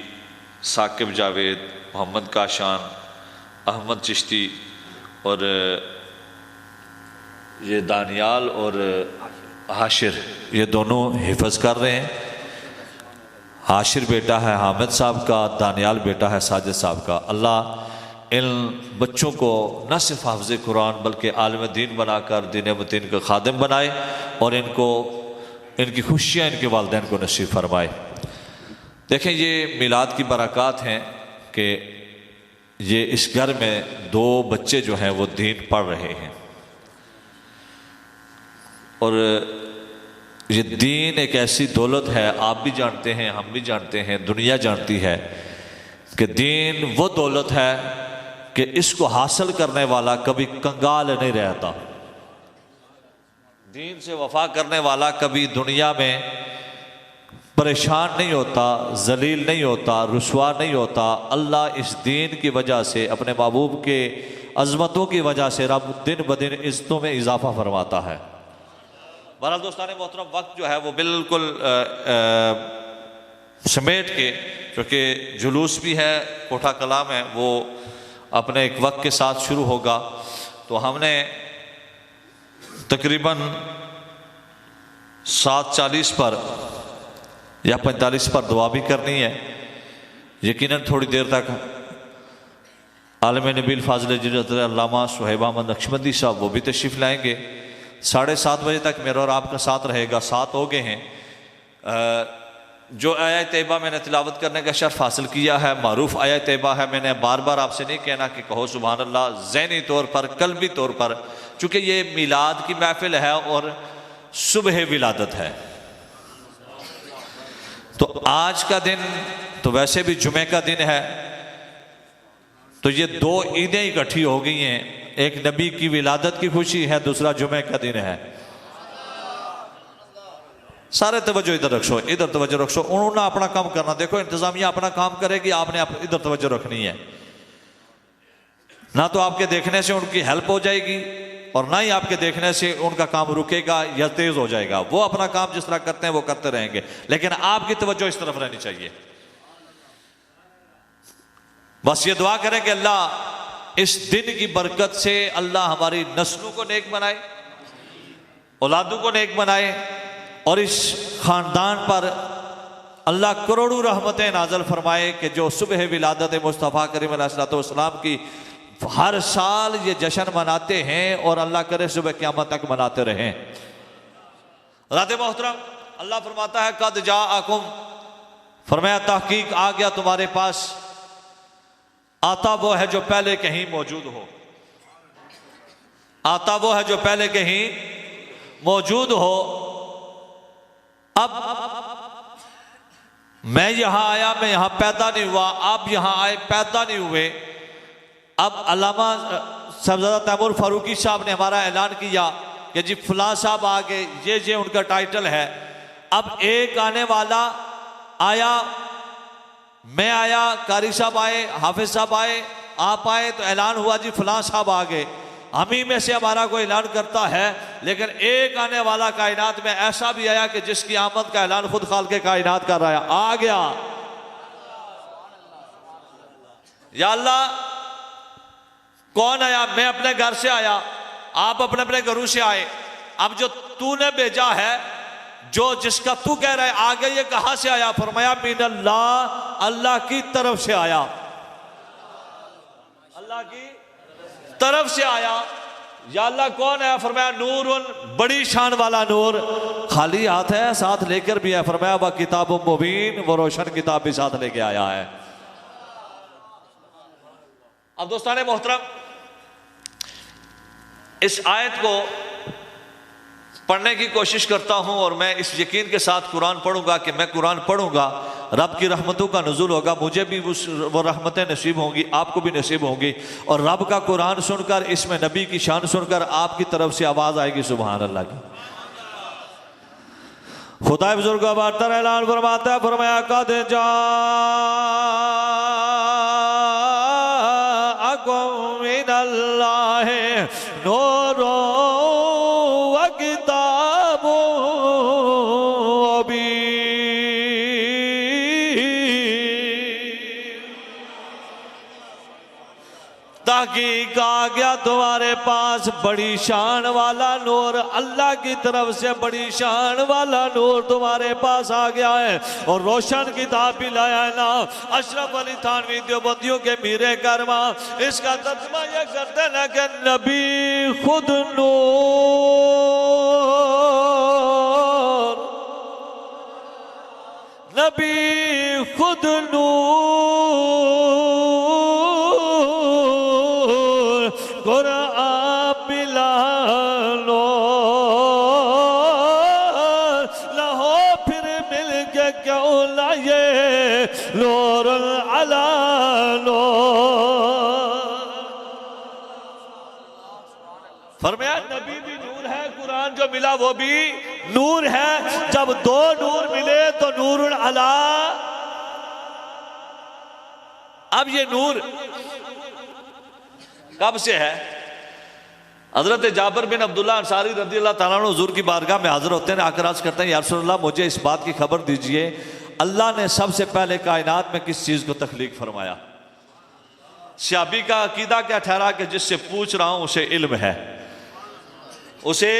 साकिब जावेद, मोहम्मद काशान, अहमद चिश्ती और ये दानियाल और हाशिर, ये दोनों हिफज कर रहे हैं। हाशिर बेटा है हामिद साहब का, दानियाल बेटा है साजिद साहब का। अल्लाह इन बच्चों को न सिर्फ हाफ़िज़ कुरान बल्कि आलिम दीन बनाकर दीन मतीन का खादिम बनाए और इनको इनकी खुशियाँ इनके वालिदैन को नसीब फरमाए। देखें, ये मिलाद की बरक़ात हैं कि ये इस घर में 2 बच्चे जो हैं वो दीन पढ़ रहे हैं और ये दीन एक ऐसी दौलत है, आप भी जानते हैं, हम भी जानते हैं, दुनिया जानती है कि दीन वो दौलत है कि इसको हासिल करने वाला कभी कंगाल नहीं रहता। दीन से वफा करने वाला कभी दुनिया में परेशान नहीं होता, जलील नहीं होता, रुसवा नहीं होता। अल्लाह इस दीन की वजह से, अपने महबूब के अज़मतों की वजह से रब दिन ब दिन इज़्ज़तों में इजाफ़ा फरमाता है। बहरहाल दोस्तान मोहतरम, वक्त जो है वो बिल्कुल समेट के, क्योंकि जुलूस भी है, कोठा कलाम है, वो अपने एक वक्त के साथ शुरू होगा, तो हमने तकरीबन 7:40 पर या 45 पर दुआ भी करनी है। यकीनन थोड़ी देर तक आलम नबील फाज़िल हज़रत अल्लामा सुहैब अहमद नक्शबंदी साहब वो भी तशरीफ़ लाएंगे। 7:30 बजे तक मेरा और आपका साथ रहेगा। 7 हो गए हैं। जो आयत तैयबा मैंने तिलावत करने का शर्फ हासिल किया है, मारूफ आयत तैयबा है। मैंने बार बार आपसे नहीं कहना कि कहो सुभान अल्लाह, ज़हनी तौर पर, कल्बी तौर पर, चूँकि ये मिलाद की महफिल है और सुबह विलादत है, तो आज का दिन तो वैसे भी जुमे का दिन है, तो ये 2 ईदें इकट्ठी हो गई हैं। एक नबी की विलादत की खुशी है, दूसरा जुमे का दिन है। सारे तवज्जो इधर रखो, इधर तवज्जो रखो। उन्होंने अपना काम करना, देखो इंतजामिया अपना काम करेगी, आपने इधर तवज्जो रखनी है। ना तो आपके देखने से उनकी हेल्प हो जाएगी और ना ही आपके देखने से उनका काम रुकेगा या तेज हो जाएगा। वो अपना काम जिस तरह करते हैं वो करते रहेंगे, लेकिन आपकी तवज्जो इस तरफ रहनी चाहिए। बस ये दुआ करें कि अल्लाह इस दिन की बरकत से अल्लाह हमारी नस्लों को नेक बनाए, औलादों को नेक बनाए और इस ख़ानदान पर अल्लाह करोड़ों रहमतें नाज़िल फरमाए कि जो सुबह विलादत मुस्तफ़ा करीम अलैहिस्सलाम की हर साल ये जश्न मनाते हैं और अल्लाह करे सुबह क़यामत तक मनाते रहें। रात मोहतरम, अल्लाह फरमाता है कद जाअकुम, फरमाया तहकीक आ गया तुम्हारे पास। आता वो है जो पहले कहीं मौजूद हो, आता वो है जो पहले कहीं मौजूद हो। अब मैं यहां आया, मैं यहां पैदा नहीं हुआ, आप यहां आए पैदा नहीं हुए। अब अल्लामा साहबजादा तैमूर फारूकी साहब ने हमारा ऐलान किया कि जी फलां साहब आ गए, ये उनका टाइटल है। अब एक आने वाला आया, मैं आया, कारी साहब आए, हाफिज साहब आए, आप आए, तो ऐलान हुआ जी फलां साहब आ गए। हम ही में से हमारा कोई ऐलान करता है, लेकिन एक आने वाला कायनात में ऐसा भी आया कि जिसकी आमद का ऐलान खुद खालिक़े कायनात कर रहा है। आ गया, या अल्लाह कौन आया? मैं अपने घर से आया, आप अपने अपने घरों से आए। अब जो तूने भेजा है, जो जिसका तू कह रहा है आ गया, ये कहां से आया? फरमाया मिन अल्लाह, अल्लाह की तरफ से आया, अल्लाह की तरफ से आया। या अल्लाह कौन है? फरमाया नूरुन, बड़ी शान वाला नूर। खाली हाथ है, साथ लेकर भी है। फरमाया वह किताब मुबीन, वो रोशन किताब भी साथ लेके आया है। अब दोस्तान मोहतरम, इस आयत को पढ़ने की कोशिश करता हूं और मैं इस यकीन के साथ कुरान पढ़ूंगा कि मैं कुरान पढ़ूंगा, रब की रहमतों का नुज़ूल होगा, मुझे भी वो रहमतें नसीब होंगी, आपको भी नसीब होंगी। और रब का कुरान सुनकर, इसमें नबी की शान सुनकर आपकी तरफ से आवाज़ आएगी सुभान अल्लाह की। खुदा बुजुर्ग बरतर ऐलान फरमाता है, फरमाया कद जाअकुम मिनल्लाहि नूरुन व किताबुम मुबीन। बाकी कहा गया तुम्हारे पास बड़ी शान वाला नूर, अल्लाह की तरफ से बड़ी शान वाला नूर तुम्हारे पास आ गया है और रोशन किताब भी लाया है ना। अशरफ अली थानवी देवबंदियों के मीरे करमा इसका तर्जुमा ये करते हैं कि नबी खुद नूर, नबी खुद नूर, कुरान पिलानो लहो फिर मिल के क्यों लाए नूर अला नूर। फरमाया नबी भी नूर है, कुरान जो मिला वो भी नूर है। जब दो नूर मिले तो नूरुल अला। अब ये नूर कब से है? हजरत जाबिर बिन अब्दुल्ला अंसारी रज़ी अल्लाह ताला अन्हु हुजूर की बारगाह में हाजिर होते हैं, आकर अर्ज करते हैं या रसूलल्लाह मुझे इस बात की खबर दीजिए अल्लाह ने सबसे पहले कायनात में किस चीज को तख्लीक फरमाया। सहाबी का अकीदा क्या ठहरा कि जिससे पूछ रहा हूं उसे इल्म है, उसे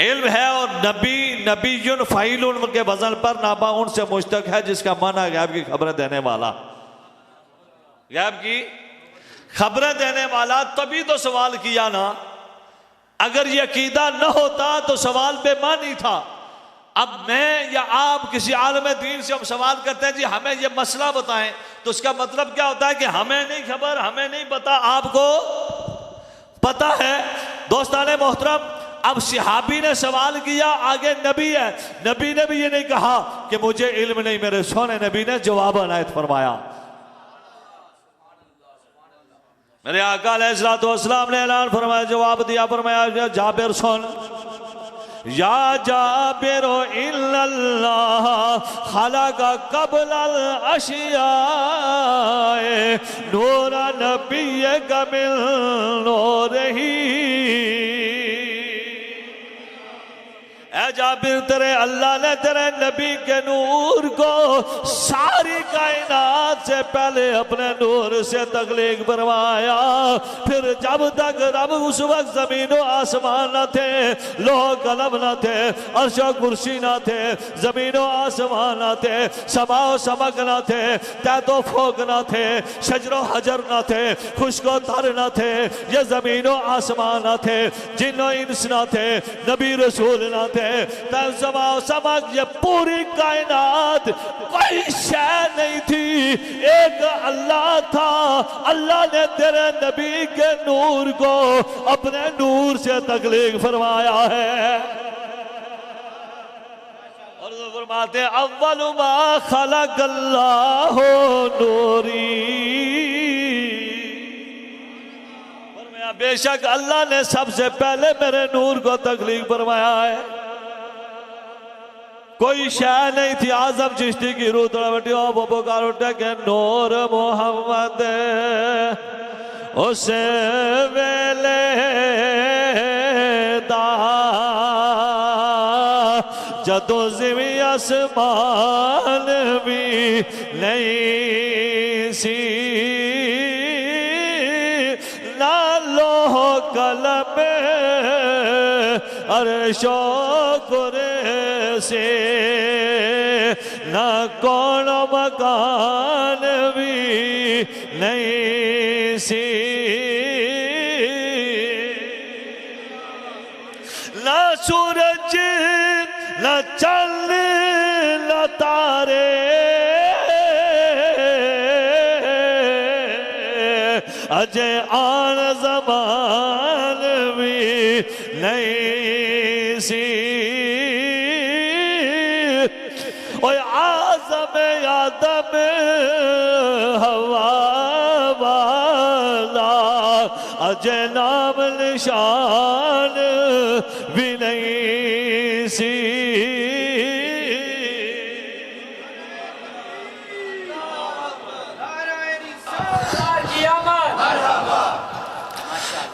इल्म है। और नबी नबीयुन फाइलुन के वजन पर नाबा उनसे मुश्तक है जिसका माना गैब की खबरें देने वाला, गैब की खबरें देने वाला। तभी तो सवाल किया ना, अगर ये अकीदा न होता तो सवाल बेमानी था। अब मैं या आप किसी आलम दीन से हम सवाल करते हैं जी हमें ये मसला बताएं, तो उसका मतलब क्या होता है कि हमें नहीं खबर, हमें नहीं पता, आपको पता है। दोस्ताने मोहतरम, अब सहाबी ने सवाल किया, आगे नबी है, नबी ने भी ये नहीं कहा कि मुझे इल्म नहीं, मेरे सोने नबी ने जवाब अनायत फरमाया। मेरे आका अलैहिस्सलाम ने ऐलान फरमाया, जवाब दिया, फरमाया जाबिर सुन, या जाबिर इल्लल्लाह खलका क़ब्लल अशियाए नूरा नबिय्यका मिन नूरिही। ऐ जाबिर तेरे अल्लाह ने तेरे नबी के नूर को सारी कायनात से पहले अपने नूर से तख्लीक फरमाया। फिर जब तक रब उस वक्त जमीन व आसमान न थे, लोह कलम न थे, अर्श व कुर्सी न थे, जमीन व आसमान न थे, समा व समक न थे, तैतो फोक न थे, शजरो हजर न थे, खुश्को तर न थे, ये जमीन व आसमान न थे, जिन्नो इंस न थे, नबी रसूल न थे, समक ये पूरी कायनात कोई शय नहीं थी, एक अल्लाह था। अल्लाह ने तेरे नबी के नूर को अपने नूर से तख्लीक फरमाया है। और फरमाते अव्वल मा खलक़ल्लाहु नूरी, बेशक अल्लाह ने सबसे पहले मेरे नूर को तख्लीक फरमाया है। कोई शय नहीं थी। आजम चिश्ती की रूह थोड़ा बैठी हो बबो कार उठे के नूर मोहम्मद उस वेले दा जदों ज़मीं आसमान भी नहीं सी, ना लोह कलम अर्शो कुर्सी, ना कौन मकान भी नहीं सी, ना सूरज ना चंद ना तारे, अजय आन ज़मान भी नहीं सी। ओए आज़म आदम हवा वाला अजय नाम निशान भी नहीं सी।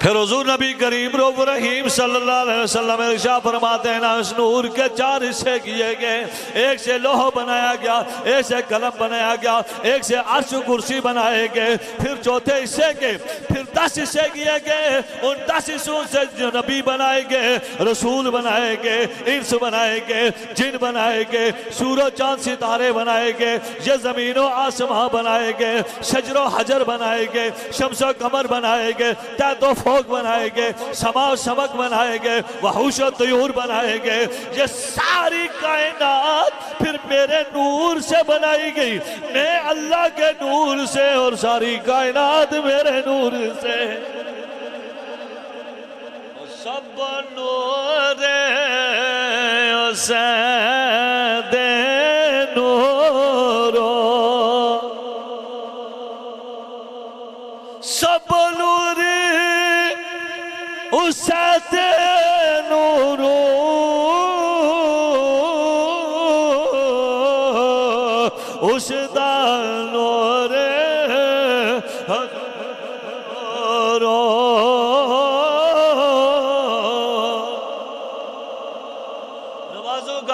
फिर फिर हुजूर नबी करीम रऊफ रहीम सल्लल्लाहु अलैहि वसल्लम इरशाद फरमाते हैं ना, इस नूर के 4 हिस्से किए गए। एक से लोह बनाया गया, एक से कलम बनाया गया, एक से अर्श कुर्सी बनाए गए, फिर चौथे हिस्से के फिर 10 हिस्से किए गए। उन 10 हिस्सों से जो नबी बनाए गए, रसूल बनाए गए, इंस बनाए गए, जिन बनाए गए, सूरज चांद सितारे बनाए गए, ये ज़मीनों आसमां बनाए गए, शजरो हजर बनाए गए, शम्सो कमर बनाए गए, तैतो फोक बनाए गए, समा सबक बनाए गए, वहूशो तयूर बनाए गए। ये सारी कायनात फिर मेरे नूर से बनाई गई, मैं अल्लाह के नूर से, और सारी कायनात मेरे नूर से। सब नूर से दे नूरो, सब नूर उसे दे नूरो, उस दा नूर रो।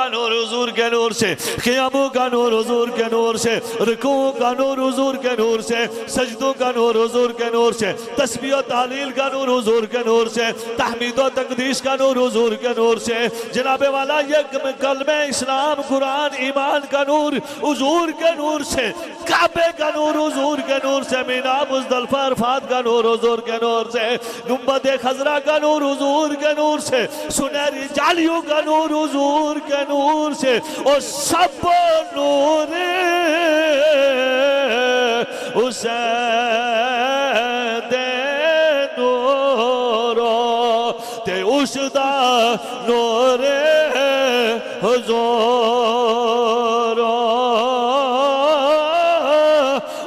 नूर हुजूर के नूर से, क़ियामों का नूर हुजूर के नूर से, रुकूओं का नूर हुजूर के नूर से, सजदों का नूर हुजूर के नूर से, तस्बीह और तालील का नूर हुजूर के नूर से, तहमीद और तकदीस का नूर हुजूर के नूर से। जनाबे वाला ये कलमे इस्लाम कुरान ईमान का नूर हुजूर के नूर से, काबे का नूर हुजूर के नूर से, मीना मुज़दलिफा अरफात का नूर हुजूर के नूर से, गुंबद खजरा का नूर हुजूर के नूर से, सुनहरी जालियों का नूर हुजूर के नूर से, और सब नूर उसे दे नूरो, ते उसदा नूर हुजूर,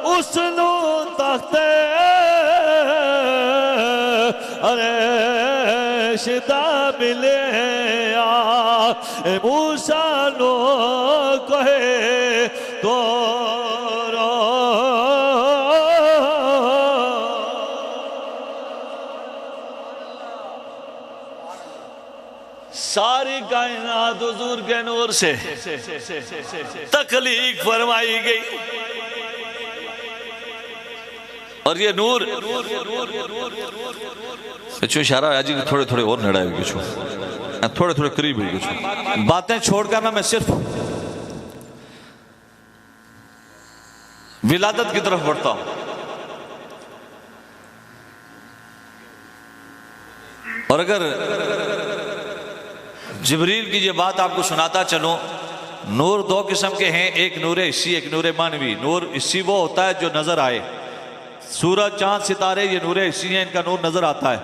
उसनू तख्ते अरशदा मिले मूसा नो कहे तो सारी कायनात हुजूर के नूर से तख्लीक फरमाई गई। और ये नूर इशारा है जी, थोड़े थोड़े और नड़ा है, थोड़े थोड़े करीब है कुछ बातें छोड़कर ना मैं सिर्फ विलादत की तरफ बढ़ता हूं। और अगर जिब्रील की ये बात आपको सुनाता चलो, नूर 2 किस्म के हैं, एक नूर हिस्सी, एक नूर मानवी। नूर हिस्सी वो होता है जो नजर आए, सूरज चांद सितारे ये नूर हिस्सी हैं, इनका नूर नजर आता है।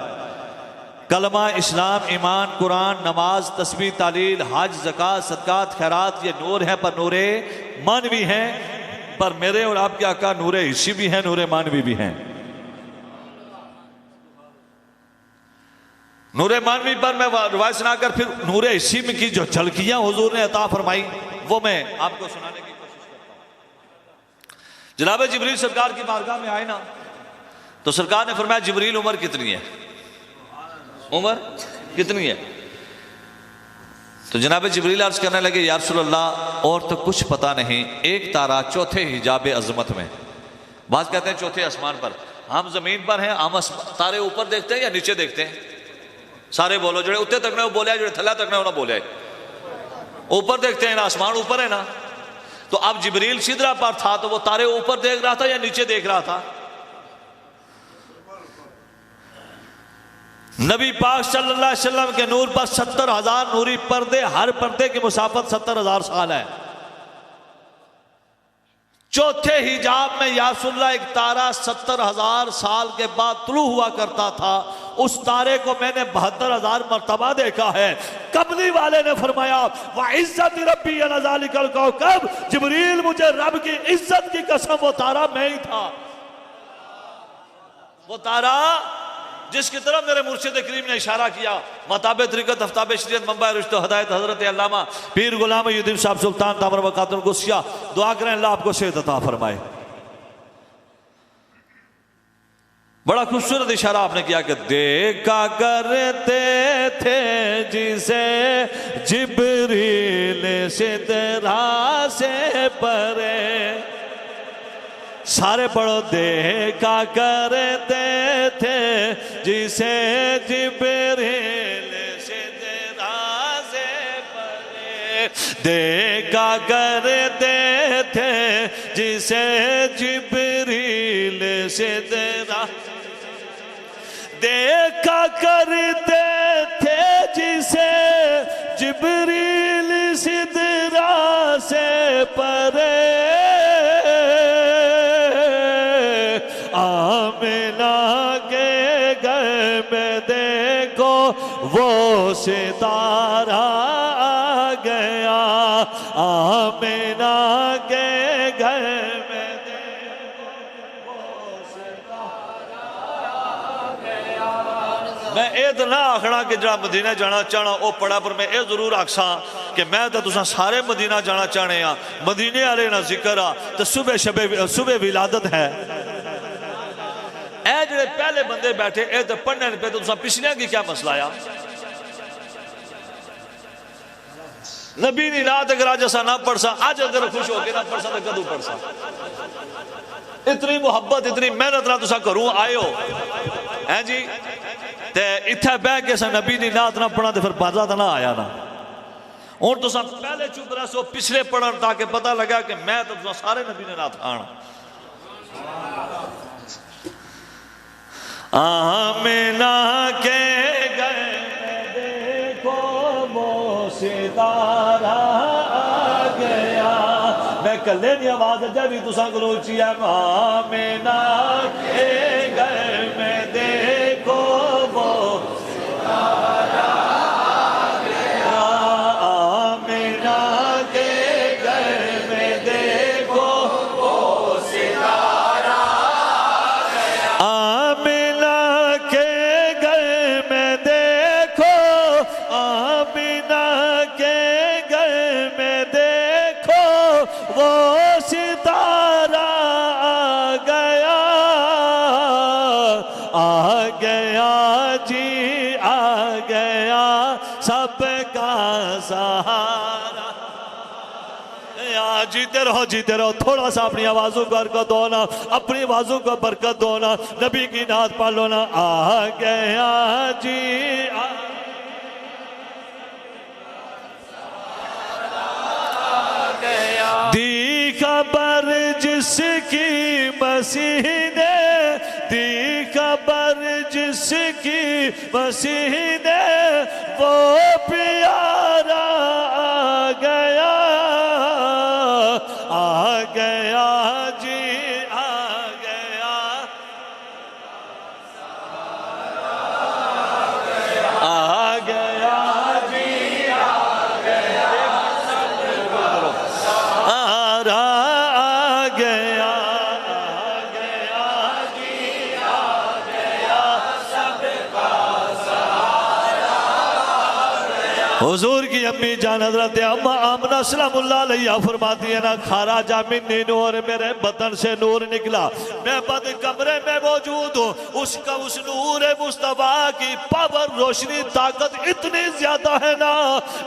कलमा इस्लाम ईमान कुरान नमाज तस्बीह तालील हज ज़कात सदकात खैरात ये नूर है, पर नूरे मानवी हैं। पर मेरे और आपके आका नूरे हिस्सी भी हैं, नूरे मानवी भी हैं। नूरे मानवी पर मैं रिवायत सुनाकर फिर नूरे हिस्सी में की जो झलकियां हुजूर ने अता फरमाई वो मैं आपको सुनाने की कोशिश करता हूं। जनाब जिब्रील सरकार की बारगाह में आए ना, तो सरकार ने फरमाया जिब्रील उम्र कितनी है, उम्र कितनी है? तो जनाब जिब्रील अर्ज करने लगे या रसूल अल्लाह और तो कुछ पता नहीं, एक तारा चौथे हिजाब अजमत में, बात कहते हैं चौथे आसमान पर, हम जमीन पर हैं, हम तारे ऊपर देखते हैं या नीचे देखते हैं? सारे बोलो, जो उत्ते तक ने वो बोले, जो थल्ला तक ने वो बोले, ऊपर देखते हैं ना, आसमान ऊपर है ना। तो अब जिब्रील सिदरा पर था तो वो तारे ऊपर देख रहा था या नीचे देख रहा था? नबी पाक सल्लल्लाहु अलैहि वसल्लम के नूर पर 70,000 नूरी पर्दे, हर पर्दे की मुसाफत 70,000 साल है। चौथे हिजाब में या रसूलल्लाह एक तारा 70,000 साल के बाद तुलू हुआ करता था, उस तारे को मैंने 72,000 मर्तबा देखा है। कबली वाले ने फरमाया व इज्जत रब्बी अला ज़ालिकल कौकब, जिब्रील मुझे रब की इज्जत की कसम वो तारा मैं ही था, वो तारा जिसकी तरफ मेरे मुर्शिद करीम ने इशारा किया। मताबे तरीक़त अफ्ताब शरीयत मंबा रुश्द हदायत हजरत अल्लामा पीर गुलाम युद्दीन साहब सुल्तान तामर वकातुल गुस्सिया, दुआ करें अल्लाह आपको सेहत अता फरमाए। बड़ा खूबसूरत इशारा आपने किया कि देखा करते थे जिसे जिब्रील सिदरा से परे। सारे पढ़ो। देखा करते थे जिसे जिब्रील सिदरा से परे। देखा करते थे जिसे जिब्रील सिदरा। देखा करते थे जिसे जिब्रील सिदरा से परे। आमिना के घर में देखो वो सितारा आ गया। आमिना के घर में देखो वो सितारा आ गया। मैं ये तो ना आखना कि जरा मदीना जाना चाहना वो पड़ा, पर मैं ये जरूर आखसा कि मैं तो तुसा सारे मदीना जाना चाहने आ। मदीने वाले ना जिक्र आ तो सुबह विलादत है। ए जो पहले बंदे बैठे ए तो पढ़ने पे, तो पिछले की क्या मसला आया? नबी दी रात अगर अज असा ना पढ़सा, अज अगर खुश होके ना पढ़सा तो कदू पढ़सा? इतनी मुहब्बत इतनी मेहनत ना तुसा घरों आए हो है जी, ते इत्थे बह के असा नबी दी रात ना पढ़ा तो फिर मजा तो ना आया ना। हूँ तुसा पहले चुप रहो पिछले पढ़न ताकि पता लगा कि मैं तो तुसा सारे नबी ने रात आना। आमिना के घर में देखो वो सितारा आ गया। मैं कले दी आवाज जब भी तुसा को उच्ची है। आमिना के घर में देखो वो सितारा आ गया। आमिना के घर में देखो वो सितारा आ गया। आमिना के घर में देखो, आमिना के घर में देखो वो सितारा आ गया जी आ गया सबका सहारा। जीते रहो थोड़ा सा अपनी आवाजों को बरकत दो ना, अपनी आवाजों को बरकत दो ना, नबी की नात पढ़ लो ना। आ गया जी दी खबर जिसकी मसीह ने, दी खबर जिसकी मसीह ने, वो प्यारा आ गया जी आ गया जी आ गया। हुजूर की अम्मी जान हजरत अम्मा आमना सलामुल्लाह अलैहा फरमाती है ना, खारा जामिनी नूर मेरे बदन से नूर निकला, मैं बद कमरे में मौजूद हूँ, उसका उस नूर मुस्तफा की पावर रोशनी ताकत इतनी ज्यादा है ना,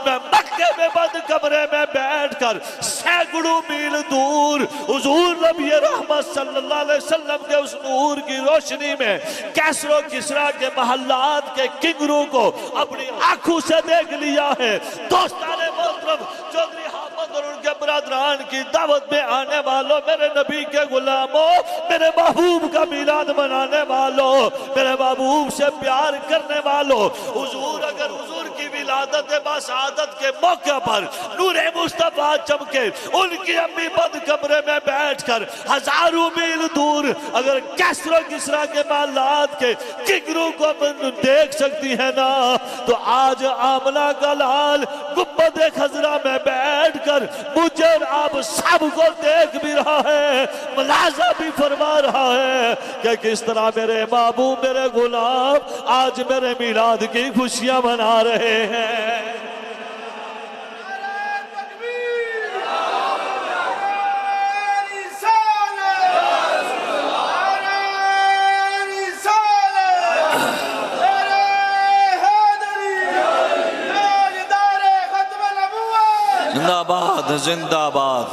मैं मक्के में बद कमरे में बैठकर सैकड़ों मील दूर हुजूर नबी रहमत सल्लल्लाहु अलैहि वसल्लम के उस नूर की रोशनी में कैसरो किसरा के महल्लात के किंगरों को अपनी आंखों से देख लिया है। दोस्ताने मोहतरम चौधरी हामिद और उनके बरादरान की दावत में आने वालों, मेरे नबी के गुलामों, मेरे महबूब का मिलाद मनाने वालों, मेरे महबूब से प्यार करने वालों, हुजूर अगर हुजूर की विलादत बासादत के मौके पर नूरे मुस्तफा चमके, उनकी अम्मी बंद कमरे में बैठकर हजारों मील दूर अगर कैसरो किसरा के मालात के किंगरों को देख सकती है ना, तो आज आमना का लाल गुंबद खजरा में बैठकर मुझे और आप सबको देख भी रहा है, मुलाजा भी फरमा रहा है कि किस तरह मेरे महबूब मेरे गुलाम आज मेरे मिलाद की खुशियां मना रहे हैं। जिंदाबाद जिंदाबाद।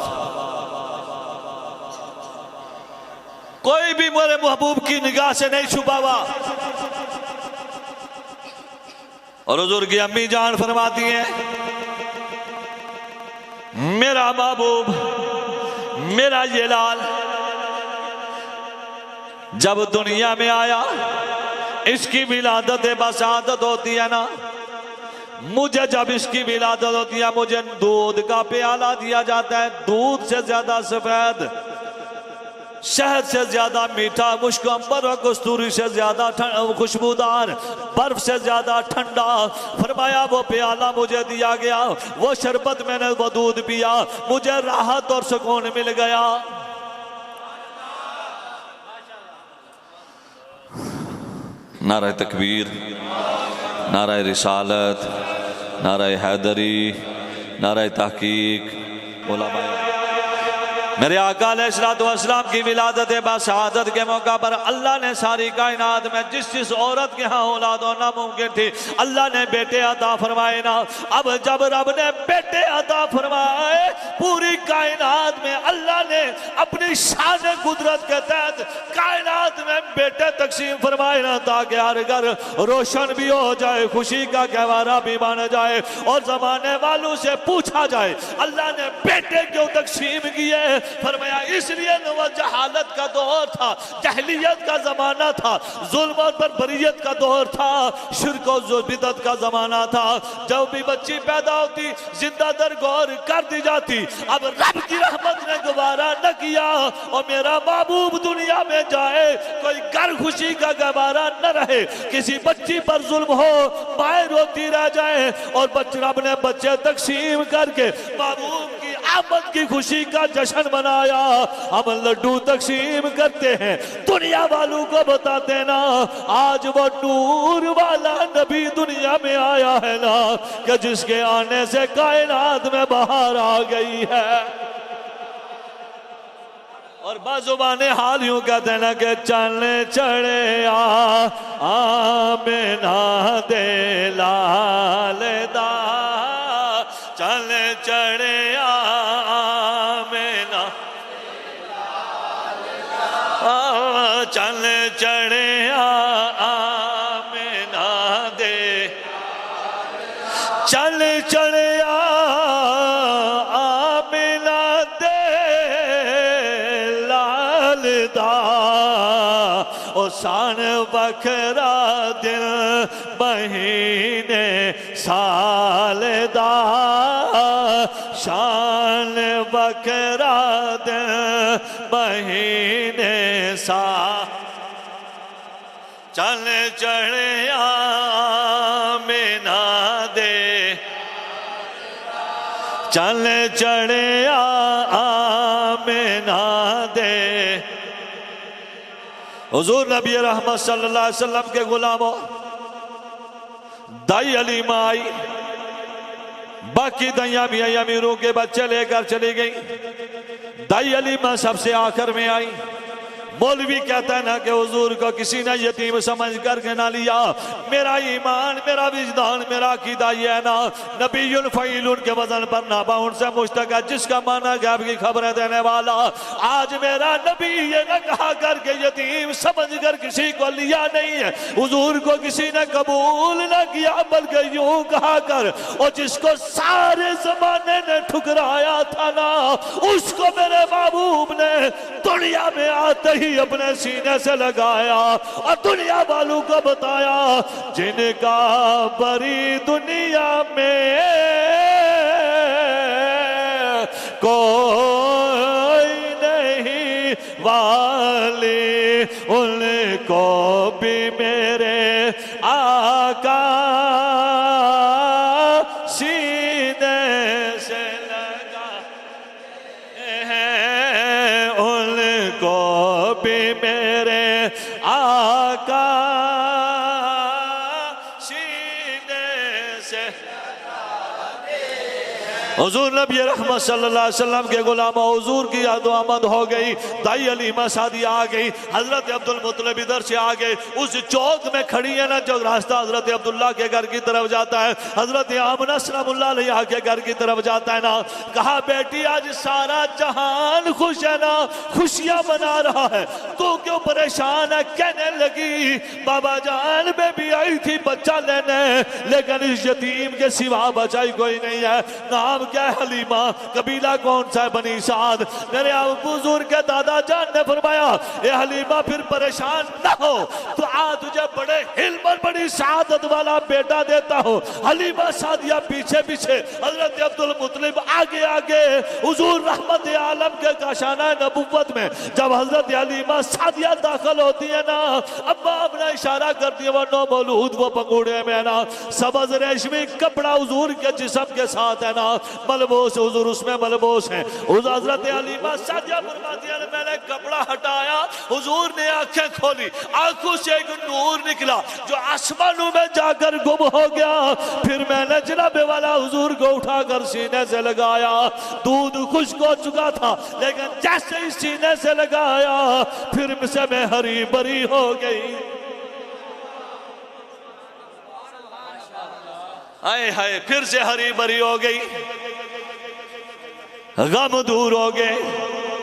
कोई भी मेरे महबूब की निगाह से नहीं छुपा हुआ। और हुजूर की अम्मी जान फरमाती हैं, मेरा महबूब, मेरा ये लाल जब दुनिया में आया, इसकी विलादत बसादत होती है ना, मुझे जब इसकी विलादत होती है, मुझे दूध का प्याला दिया जाता है, दूध से ज्यादा सफेद, शहद से ज्यादा मीठा, मुश्क अंबर और कस्तूरी से ज्यादा खुशबूदार, बर्फ से ज्यादा ठंडा। फरमाया वो प्याला मुझे दिया गया, वो शरबत मैंने वो दूध पिया, मुझे राहत और सुकून मिल गया। नारा तकबीर, नारा रिसालत, नारा हैदरी, नारा तहकीक। मेरे आका अलैहिस्सलाम की विलादत बशहादत के मौका पर अल्लाह ने सारी कायनात में जिस जिस औरत के यहाँ औलाद होना मुमकिन थी, अल्लाह ने बेटे अता फरमाए ना। अब जब रब ने बेटे अता फरमाए, पूरी कायनात में अल्लाह ने अपनी शान कुदरत के तहत कायनात में बेटे तकसीम फरमाए ना, ताकि हर घर रोशन भी हो जाए, खुशी का गहवारा भी बन जाए, और जमाने वालों से पूछा जाए अल्लाह ने बेटे क्यों तकसीम किए। फरमाया इसलिए वो जहालत का दौर था, जहलियत का जमाना था, जुल्म और बरबरियत का दौर था, शिर्क और बिदअत का जमाना था। जब भी बच्ची पैदा होती जिंदा दर गौर कर दी जाती। अब रब की रहमत ने गुबारा न किया और मेरा महबूब दुनिया में जाए, कोई घर खुशी का गवारा न रहे, किसी बच्ची पर जुल्म हो, माए रोती रह जाए, और रब ने बच्चे तकसीम करके महबूब की आमद की खुशी का जश्न मनाया। हम लड्डू तकसीम करते हैं, दुनिया वालों को बताते ना, आज वो नूर वाला नबी दुनिया में आया है ना, कि जिसके आने से कायनात में बाहर आ गई है। और बाजुबाने हाल यूं कहते हैं ना कि चलने चढ़े आमिना दे लाल दा, चलने चढ़े आमिना, चल चढ़े आमिना दे, चल चढ़े आमिना दे लाल दा, ओ सान बखरा दिन महीने साल दा, शान बखरा दिन महीने सा, चल चढ़े आमिना दे, चल चढ़े आमिना दे। हुजूर नबी रहमत सल्लल्लाहु अलैहि वसल्लम के गुलामों, दाई अली माँ आई, बाकी दैया भी अमीरों के बच्चे लेकर चली गई। दाई अली माँ सबसे आखिर में आई। मौलवी कहता है ना कि हुजूर को किसी ने यतीम समझ करके ना लिया। मेरा ईमान, मेरा विजदान, मेरा अकीदा ये है ना, नबीयुन फ़ईलुन के वजन पर नाबाउन से मुश्तक है, जिसका माना गैब की खबरें देने वाला। आज मेरा नबी ये न कहा करके यतीम समझ कर किसी को लिया नहीं है, हुजूर को किसी ने कबूल न किया, बल्कि यूं कहा कर, और जिसको सारे जमाने ने ठुकराया था ना, उसको मेरे महबूब ने दुनिया में आते ही अपने सीने से लगाया और दुनिया वालों को बताया, जिनका बड़ी दुनिया में कोई नहीं वाली, उनको भी मेरे आका सीने से लगा है, उनको भी मेरे आका सीने से हुजूर नबी रहमत सल्लल्लाहु अलैहि वसल्लम के गुलाम हुजूर की आमद हो गई। दाई हलीमा सादिया आ गई, हजरत अब्दुल मुत्तलिब इधर से आ गए। उस चौक में खड़ी है ना जो रास्ता हजरत अब्दुल्ला के घर की तरफ जाता है, हजरत आमना सलामुल्लाह अलैहा के घर की तरफ जाता है ना। कहा बेटी आज सारा जहान खुश है ना, खुशियां मना रहा है, तू क्यों परेशान है? कहने लगी बाबा जान बेबी आई थी बच्चा लेने, लेकिन इस यतीम के सिवा बचाई कोई नहीं है। नाम क्या है? हलीमा। कबीला कौन सा है? बनी साद। मेरे बुजुर्ग के दादा जान ने फरमाया ए हलीमा फिर परेशान ना हो, तो आज तुझे बड़े हिलमर बड़ी सादत वाला बेटा देता हो। हलीमा सादिया पीछे पीछे, हजरत अब्दुल मुत्तलिब आगे आगे। हुजूर रहमत आलम के काशाना नबुव्वत में जब हजरत हलीमा सादिया दाखिल होती है ना, अब्बा अपना इशारा कर दिया, वो नो मौलूद वो पंगूड़े में ना सबज रेशमी कपड़ा हुजूर के जिस्म के साथ है ना मलबूस, हुजूर उसमें मलबूस है। हजरत हलीमा सादिया फरमाती है मैंने कपड़ा हटाया, हुजूर ने आंखें खोली, आंखों से एक नूर निकला जो आसमानों में जाकर गुम हो गया। फिर मैंने जनाबे वाला हुजूर को उठाकर सीने से लगाया। दूध खुश्क हो चुका था, लेकिन जैसे ही सीने से लगाया फिर से मैं हरी भरी हो गई। आए हाय, फिर से हरी भरी हो गई, गम दूर हो गए,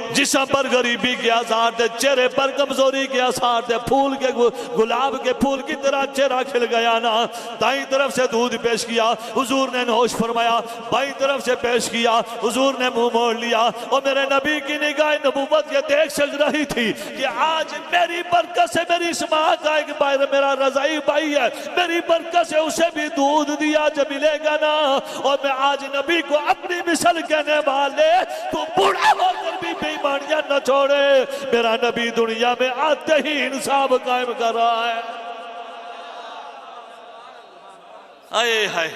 जिस्म पर गरीबी के आसार थे, चेहरे पर कमजोरी के आसार थे। फूल के गुलाब के फूल की तरह चेहरा खिल गया ना। दाई तरफ से दूध पेश किया, हुजूर ने नोश फरमाया। बाई तरफ से पेश किया, हुजूर ने मुंह मोड़ लिया। और मेरे नबी की निगाह नबूवत ये देख सज रही थी कि आज मेरी बरकत से मेरी इस माँ का एक भाई मेरा रजाई भाई है, मेरी बरकत से उसे भी दूध दिया जब मिलेगा ना। और मैं आज नबी को अपनी मिसल कहने वाले तो बूढ़ा होकर भी बेईमानियां न छोड़े। मेरा नबी दुनिया में आते ही इंसाफ कायम कर रहा है। आए हाय,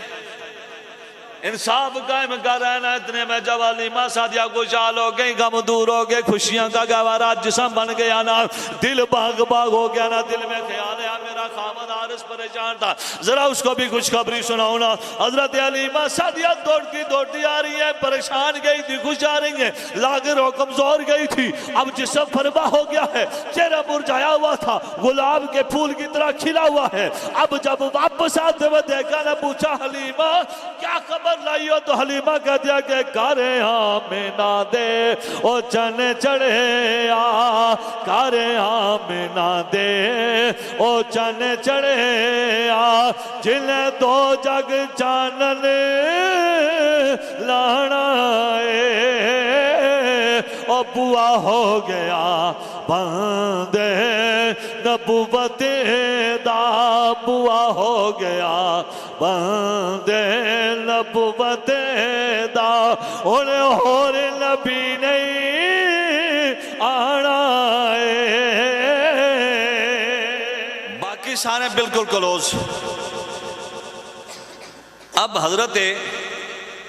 इंसाफ कायम कर रहा है ना। इतने में जब हलीमा सादिया खुशहाल हो गई, गम दूर हो गए, खुशियां का गवारा जिस्म बन गया ना, दिल बाग बाग हो गया ना। दिल में ख्याल है मेरा खामद आरिस परेशान था, जरा उसको भी खुशखबरी सुनाओ ना। हजरत हलीमा सादिया दौड़ती आ रही है, परेशान गई थी, खुश आ रही है, लागर हो कमजोर गई थी, अब जिस्म फरमा हो गया है, चेहरा मुरझाया हुआ था, गुलाब के फूल की तरह खिला हुआ है। अब जब वापस आते हुए देखा ना, पूछा हलीमा क्या खबर लाइयो? तो हलीमा कह दिया कि कारे हाँ में ना दे ओ चने चढ़े आ, कारे हाँ में ना दे ओ चने चढ़े आ, जिन्हें दो जग चानन लाना ओ बुआ हो गया बंदे नबुवत दा, बुआ हो गया बंदे नबुवत दा। और नबी नहीं आना बाकी सारे बिल्कुल क्लोज। अब हजरत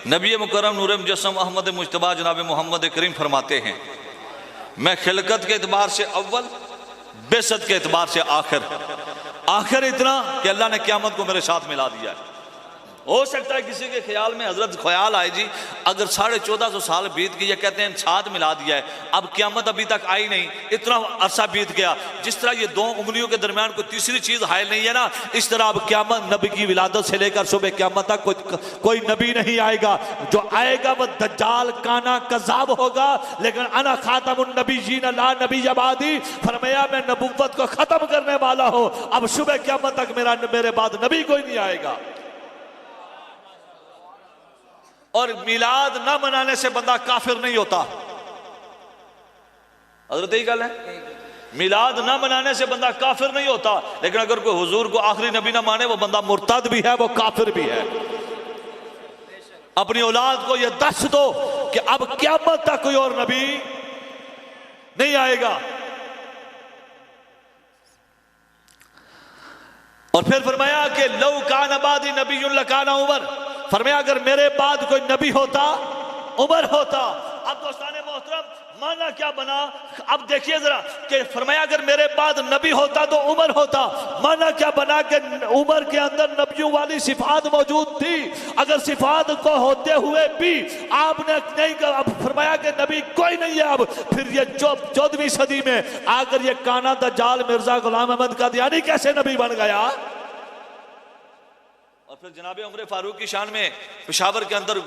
नबी मुकर्रम नूर मुजस्सम अहमद मुज्तबा जनाब मोहम्मद करीम फरमाते हैं मैं खिलकत के एतबार से अव्वल, बेसत के एतबार से आखिर, आखिर इतना कि अल्लाह ने क़यामत को मेरे साथ मिला दिया है। हो सकता है किसी के ख्याल में हजरत ख्याल आए जी अगर 1450 साल बीत गई, कहते हैं साथ मिला दिया है, अब क़यामत अभी तक आई नहीं, इतना अरसा बीत गया। जिस तरह ये दो उंगलियों के दरमियान कोई तीसरी चीज हायल नहीं है ना, इस तरह अब क़यामत नबी की विलादत से लेकर सुबह क़यामत तक कोई नबी नहीं आएगा। जो आएगा वह दज्जाल काना कज़ाब होगा, लेकिन अना खातमुन नबीय्यीन ला नबी अबादी, फरमाया मैं नबुव्वत को खत्म करने वाला हूं, अब सुबह क़यामत तक मेरे बाद नबी कोई नहीं आएगा। और मिलाद ना मनाने से बंदा काफिर नहीं होता। हजरत यही गल है, मिलाद ना मनाने से बंदा काफिर नहीं होता, लेकिन अगर कोई हुजूर को आखिरी नबी ना माने वो बंदा मुर्तद भी है, वो काफिर भी है। अपनी औलाद को ये दस दो कि अब क़यामत तक कोई और नबी नहीं आएगा। और फिर फरमाया कि लौ कान बादी नबी लकाना उमर, फरमाया अगर मेरे बाद कोई नबी होता उमर होता। अब दोस्ताने मोहतरम माना क्या बना। अब देखिए जरा कि फरमाया अगर मेरे बाद नबी होता तो उमर होता। माना क्या बना कि उमर के अंदर नबियों वाली सिफात मौजूद थी। अगर सिफात को होते हुए भी आपने नहीं कहा, अब फरमाया कि नबी कोई नहीं है। अब फिर ये 14वीं सदी में आकर ये काना दज्जाल मिर्जा गुलाम अहमद कादियानी कैसे नबी बन गया। और फिर जनाब उमर फारूक की शान में पेशावर के अंदर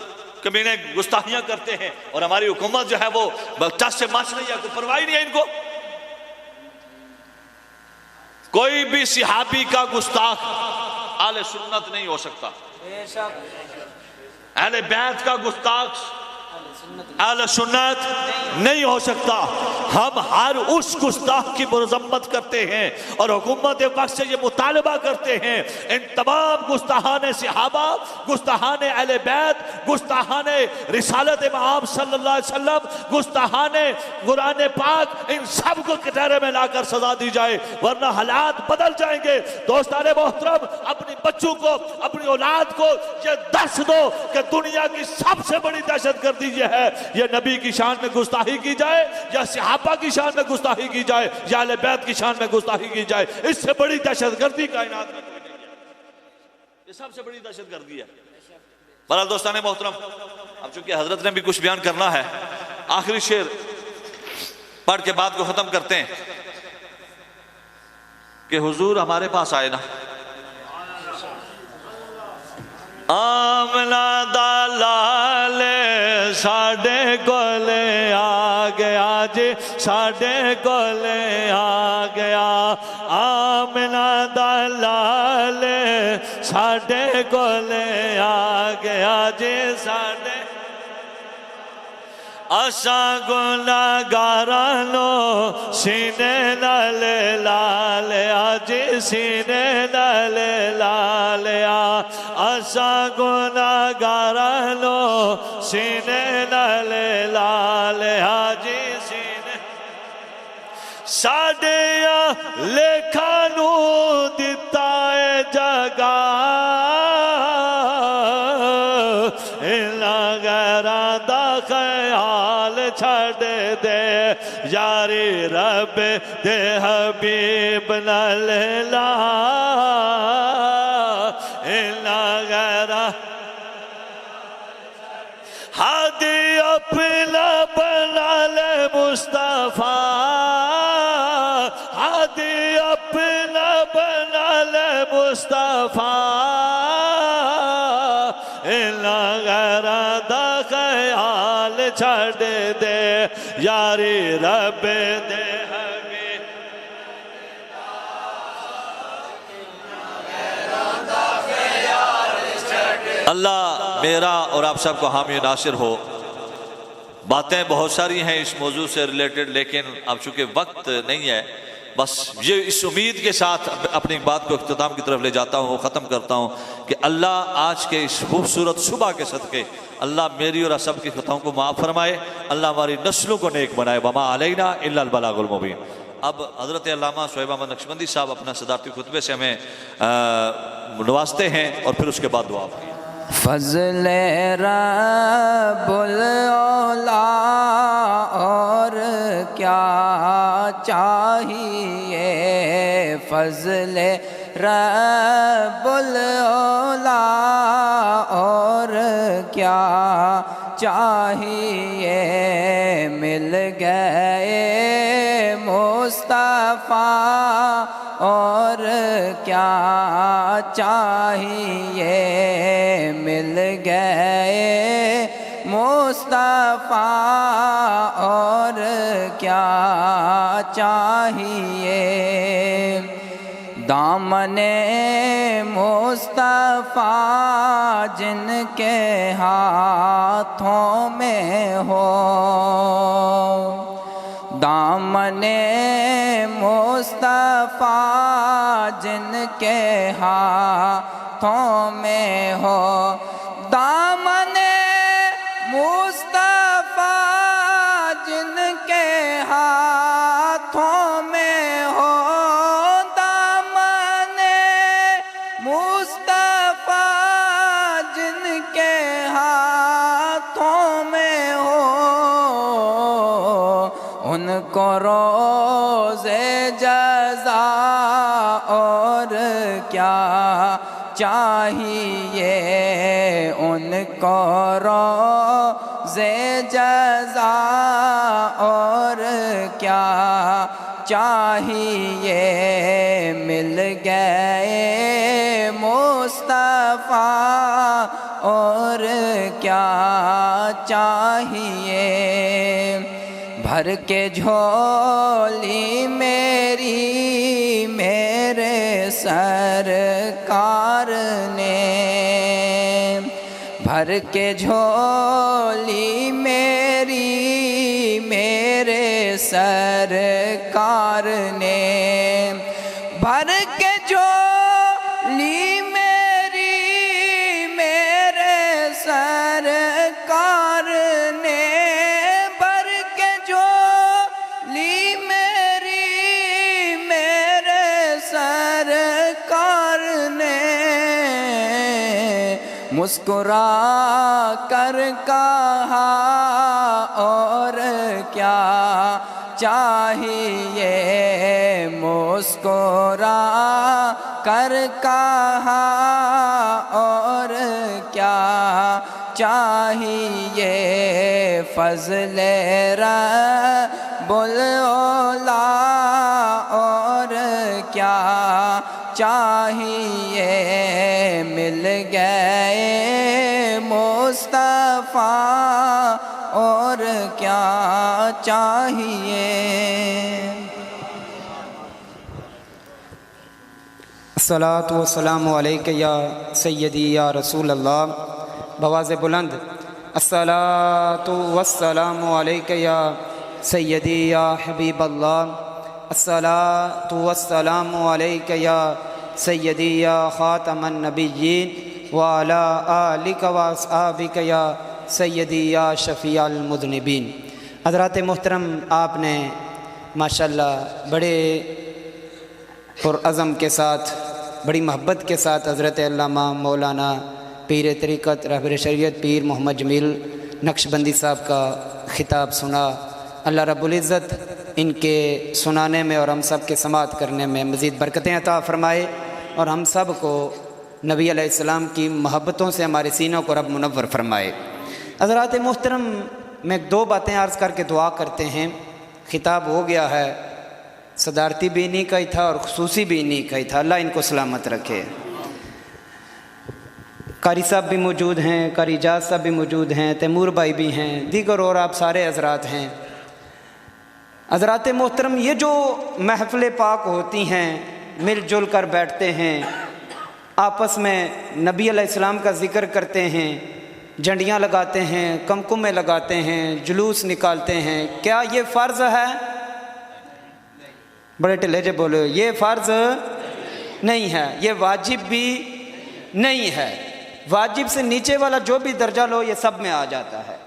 कमीने गुस्ताखियां करते हैं और हमारी हुकूमत जो है वो टस से मच नहीं है, कोई परवाह नहीं है इनको। कोई भी सिहाबी का गुस्ताख आले सुन्नत नहीं हो सकता। अहले बैत का गुस्ताख आले सुन्नत नहीं हो सकता। हम हर उस गुस्ताख की मुरम्मत करते हैं और हुकूमत वक्त से ये मुतालबा करते हैं इन तमाम गुस्ताहान सहाबा, गुस्ताहान अहले बैत, गुस्ताहान रिसालत इमाम सल्लल्लाहु अलैहि वसल्लम, गुस्ताहान कुरान पाक, इन सब को कटहरे में लाकर सजा दी जाए, वरना हालात बदल जाएंगे। दोस्ताने मोहतरम, अपनी बच्चों को, अपनी औलाद को ये दर्श दो कि दुनिया की सबसे बड़ी दहशतगर्दी ये है, ये नबी की शान में गुस्ताखी की जाए या सहाबा की शान में गुस्ताखी की जाए या अहले बैत की शान में गुस्ताखी की जाए। इससे बड़ी दहशतगर्दी कायनात में कोई नहीं है। ये सबसे बड़ी दहशतगर्दी है। बहरहाल दोस्ताने मोहतरम, अब चूंकि हजरत ने भी कुछ बयान करना है, आखिरी शेर पढ़ के बात को खत्म करते हैं कि हुजूर हमारे पास आए ना। आमना दा लाल साडे कोले आ गया जी, साडे कोले आ गया। आमना दा लाल साडे कोले आ गया जी, साडे असा गुनाहगारां नो सीने नाल लाल आज, सीने नाल लाल असा गुनाहगारां नो सीने नाल लाल आज, सीने साडे लेखा नू दिता है जगा, गैरां दा ख्याल छड़ दे यारी रब दे हबीब नाल ला, गैरा हादी अपना बना ले मुस्तफा, हादी अपना बना ले मुस्तफा, ख्याल छड़ दे यारी रब दे हमें। अल्लाह मेरा और आप सबको हामी नासिर हो। बातें बहुत सारी हैं इस मौजू से रिलेटेड, लेकिन अब चूंकि वक्त नहीं है, बस ये इस उम्मीद के साथ अपनी बात को इख्तिताम की तरफ ले जाता हूँ, ख़त्म करता हूँ कि अल्लाह आज के इस खूबसूरत सुबह के सदक़े अल्लाह मेरी और आप सब की खताओं को माफ़ फरमाए, अल्लाह हमारी नस्लों को नेक बनाए। वमा अलैना इल्लल बलागुल मुबीन। अब हज़रत अल्लामा शुएब अहमद नक्शबंदी साहब अपना सदारती खुतबे से हमें नवाजते हैं और फिर उसके बाद दुआ की। फज़ल रब्बुल औला और क्या चाहिए, फज़ल रब्बुल औला और क्या चाहिए, मिल गए मुस्तफ़ा और क्या चाहिए, मिल गए मुस्तफ़ा और क्या चाहिए। दामने मुस्तफ़ा जिनके हाथों में हो, दामने मुस्तफ़ा जिनके हाथों में हो, दामने मुस्तफ़ा जिनके हाथों में हो, दामने मुस्तफ़ा जिनके हाथों में हो, उनको रोज़े जज़ा और क्या चाहिए, उनको रोज़े जज़ा और क्या चाहिए। मिल गए मुस्तफ़ा और क्या चाहिए। भर के झोली मेरी मेरे सरकार ने, भर के झोली मेरी मेरे सरकार ने, भर के झोली मेरी मेरे सरकार ने, भर के झोली मेरी मेरे सरकार ने। मुस्कुरा कर कहा और क्या चाहिए, मुस्कुरा कर कहा और क्या चाहिए। फज़ले रब्बुल औला और क्या चाहिए। मिल गए मुस्तफ़ा और क्या चाहिए। अस्सलातु वस्सलामु अलैका या सय्यदी या रसूल अल्लाह। बवाज़े बुलंद अस्सलातु वस्सलामु अलैका या सय्यदी या हबीब अल्लाह। अस्सलातु वस्सलामु अलैका या सय्यदी या ख़ातमन नबिय्यीन व अला आलिका व अस्हाबिका या सय्यदी या शफ़ीअल मुज़निबीन। हज़रात मोहतरम, आपने माशाअल्लाह बड़े पुरअज़म के साथ, बड़ी मोहब्बत के साथ हज़रत अल्लामा मौलाना पीर तरीक़त रहबर शरीयत पीर मोहम्मद जमील नक्शबंदी साहब का ख़िताब सुना। अल्लाह रब्बुल इज़्ज़त इनके सुनाने में और हम सब के समाअत करने में मज़ीद बरकतें अता फ़रमाए और हम सब को नबी अलैहिस्सलाम की मोहब्बतों से हमारे सीनों को रब मुनव्वर फ़रमाए। हज़रात मोहतरम, मैं दो बातें अर्ज़ करके दुआ करते हैं। ख़िताब हो गया है, सदारती भी इन्हीं का ही था और खुसूसी भी इन्हीं का ही था। अल्लाह इनको सलामत रखे। कारी साहब भी मौजूद हैं, कारी इजाज़ साहब भी मौजूद हैं, तैमूर भाई भी हैं, दीगर और आप सारे हज़रात हैं। हज़रात मोहतरम, ये जो महफ़िल पाक होती हैं, मिलजुल कर बैठते हैं, आपस में नबी अलैहिस्सलाम का ज़िक्र करते हैं, झंडियाँ लगाते हैं, कमकुमे लगाते हैं, जुलूस निकालते हैं, क्या ये फ़र्ज़ है? बड़े ढिले जे बोलो, ये फ़र्ज़ नहीं है, ये वाजिब भी नहीं है। वाजिब से नीचे वाला जो भी दर्जा लो ये सब में आ जाता है।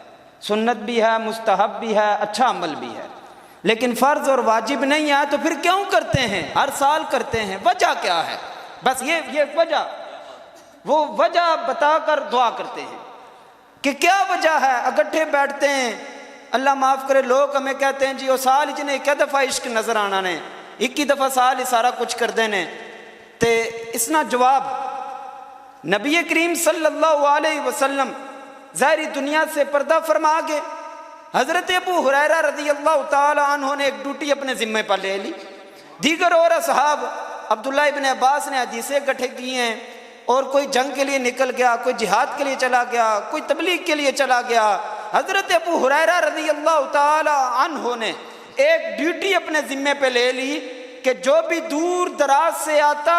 सुन्नत भी है, मुस्तहब भी है, अच्छा अमल भी है, लेकिन फ़र्ज़ और वाजिब नहीं है। तो फिर क्यों करते हैं? हर साल करते हैं, वजह क्या है? बस ये वजह, वो वजह बताकर दुआ करते हैं कि क्या वजह है। इकट्ठे बैठते हैं, अल्लाह माफ़ करे, लोग हमें कहते हैं जी वो साल इचने एक दफ़ा इश्क नज़र आना ने, एक ही दफ़ा साल ही सारा कुछ कर देने। तो इसना जवाब नबी करीम सल्लल्लाहु अलैहि वसल्लम ज़ाहिरी दुनिया से पर्दा फरमा गए। हज़रत अबू हुरैरा रज़ियल्लाहु ताला अन्हु ने एक ड्यूटी अपने ज़िम्मे पर ले ली। दीगर और असहाब अब्दुल्ला इब्न अब्बास ने हदीसें इकट्ठे की हैं और कोई जंग के लिए निकल गया, कोई जिहाद के लिए चला गया, कोई तबलीग के लिए चला गया। हज़रत अबू हुरैरा रज़ियल्लाहु ताला अन्हु ने एक ड्यूटी अपने ज़िम्मे पे ले ली कि जो भी दूर दराज से आता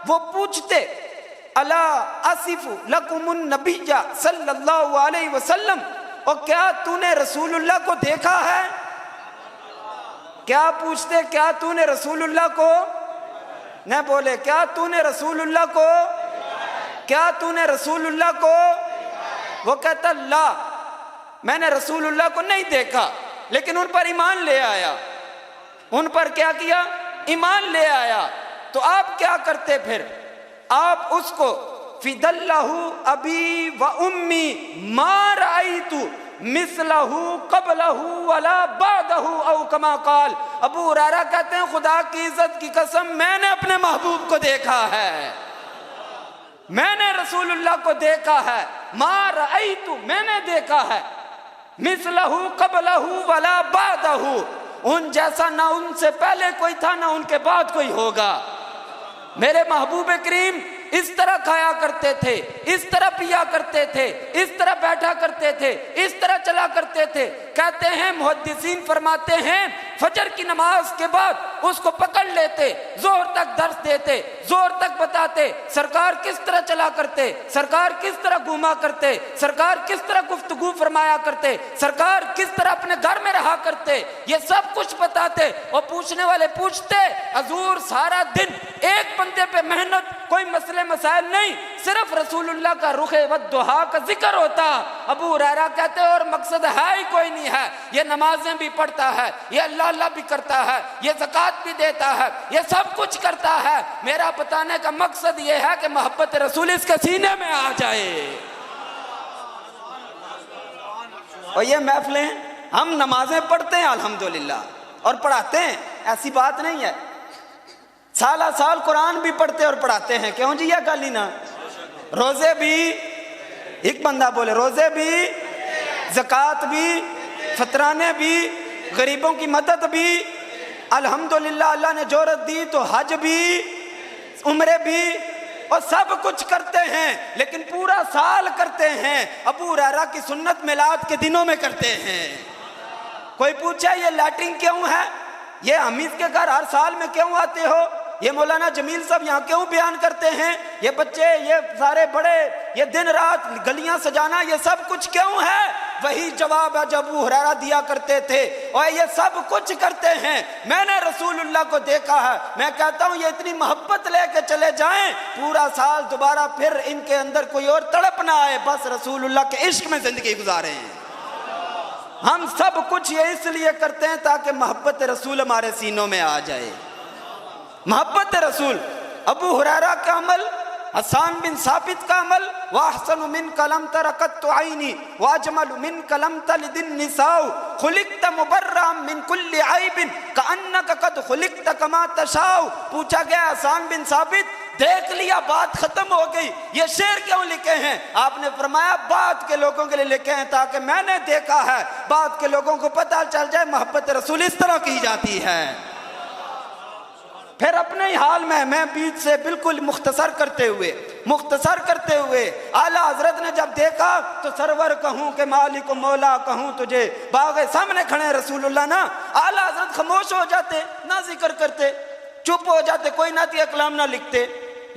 वो पूछते, अला आसिफु लकुमुन नबिय्या सल्लल्लाहु अलैहि वसल्लम, और क्या तूने रसूलुल्लाह को देखा है? क्या पूछते, क्या तूने रसूलुल्लाह को? न बोले, क्या तूने रसूलुल्लाह को? क्या तूने रसूलुल्लाह को? वो कहता ला, मैंने रसूलुल्लाह को नहीं देखा, लेकिन उन पर ईमान ले आया। उन पर क्या किया? ईमान ले आया। तो आप क्या करते फिर? आप उसको फिदल्लाहु अबी व उम्मी मा राइतु मिसलहू कबलहू वला बादहू औ कमा काल। अबू हुरैरा कहते हैं खुदा की इज्जत की कसम मैंने अपने महबूब को देखा है, मैंने रसूलुल्लाह को देखा है, मा रअयतु मैंने देखा है, मिसलहू कबलहू वला बादहू उन जैसा ना उनसे पहले कोई था ना उनके बाद कोई होगा। मेरे महबूब करीम इस तरह खाया करते थे, इस तरह पिया करते थे, इस तरह बैठा करते थे, इस तरह चला करते थे। कहते हैं मुहद्दिसीन फरमाते हैं फजर की नमाज के बाद उसको पकड़ लेते, जोर तक दर्स देते, जोर तक बताते सरकार किस तरह चला करते, सरकार किस तरह घूमा करते, सरकार किस तरह गुफ्तगू फरमाया करते, सरकार किस तरह अपने घर में रहा करते, ये सब कुछ बताते। और पूछने वाले पूछते हजूर सारा दिन एक बंदे पे मेहनत, कोई मसले मसाइल नहीं, सिर्फ रसूलुल्लाह का रुखे व दुआ का जिक्र होता। अबू हुरैरा कहते हैं और मकसद है ही कोई नहीं है, ये नमाजें भी पढ़ता है, ये अल्लाह अल्लाह भी करता है, ये ज़कात भी देता है, ये सब कुछ करता है, मेरा बताने का मकसद ये है कि मोहब्बत रसूल इसके सीने में आ जाए। और ये महफिलें हम नमाजें पढ़ते हैं अल्हम्दुलिल्लाह और पढ़ाते हैं, ऐसी बात नहीं है, साला साल कुरान भी पढ़ते और पढ़ाते हैं, क्यों जी? यह गल ही ना। रोजे भी, एक बंदा बोले रोजे भी, ज़कात भी, फतराने भी, गरीबों की मदद भी, अल्हम्दुलिल्लाह अल्लाह ने जोरत दी तो हज भी, उम्रे भी, और सब कुछ करते हैं, लेकिन पूरा साल करते हैं। अबू हुरैरा की सुन्नत मिलाद के दिनों में करते हैं। कोई पूछे ये लैट्रिन क्यों है, ये हमीद के घर हर साल में क्यों आते हो, ये मौलाना जमील साहब यहाँ क्यों बयान करते हैं, ये बच्चे, ये सारे बड़े, ये दिन रात गलियां सजाना, ये सब कुछ क्यों है? वही जवाब है जब अबू हुरैरा दिया करते थे। और ये सब कुछ करते हैं, मैंने रसूलुल्लाह को देखा है। मैं कहता हूँ ये इतनी मोहब्बत लेके चले जाएं, पूरा साल दोबारा फिर इनके अंदर कोई और तड़प ना आए, बस रसूलुल्लाह के इश्क में जिंदगी गुजारें। हम सब कुछ ये इसलिए करते हैं ताकि मोहब्बत रसूल हमारे सीनों में आ जाए। मोहब्बत रसूल, अबू हुरैरा का अमल, हसन बिन साबित का अमल, वाहसन मिन कलम तरकत आईनी वाजमल मिन कलम तलिदिन निसाउ खुलिकत मुबर्रम मिन कुल्ली आइबिन कअन्नक कद खुलिकत कमा तशाउ। पूछा गया हसन बिन साबित देख लिया बात खत्म हो गई, ये शेर क्यों लिखे हैं? आपने फरमाया बात के लोगों के लिए लिखे हैं ताकि मैंने देखा है, बात के लोगों को पता चल जाए मोहब्बत रसूल इस तरह की जाती है। फिर अपने ही हाल में मैं बीच से बिल्कुल मुख्तसर करते हुए आला हजरत ने जब देखा तो सरवर कहूं के मालिक मौला कहूं तुझे, बागे सामने खड़े रसूलुल्लाह ना, आला हजरत खामोश हो जाते, ना जिक्र करते, चुप हो जाते, कोई नातिया कलाम ना लिखते।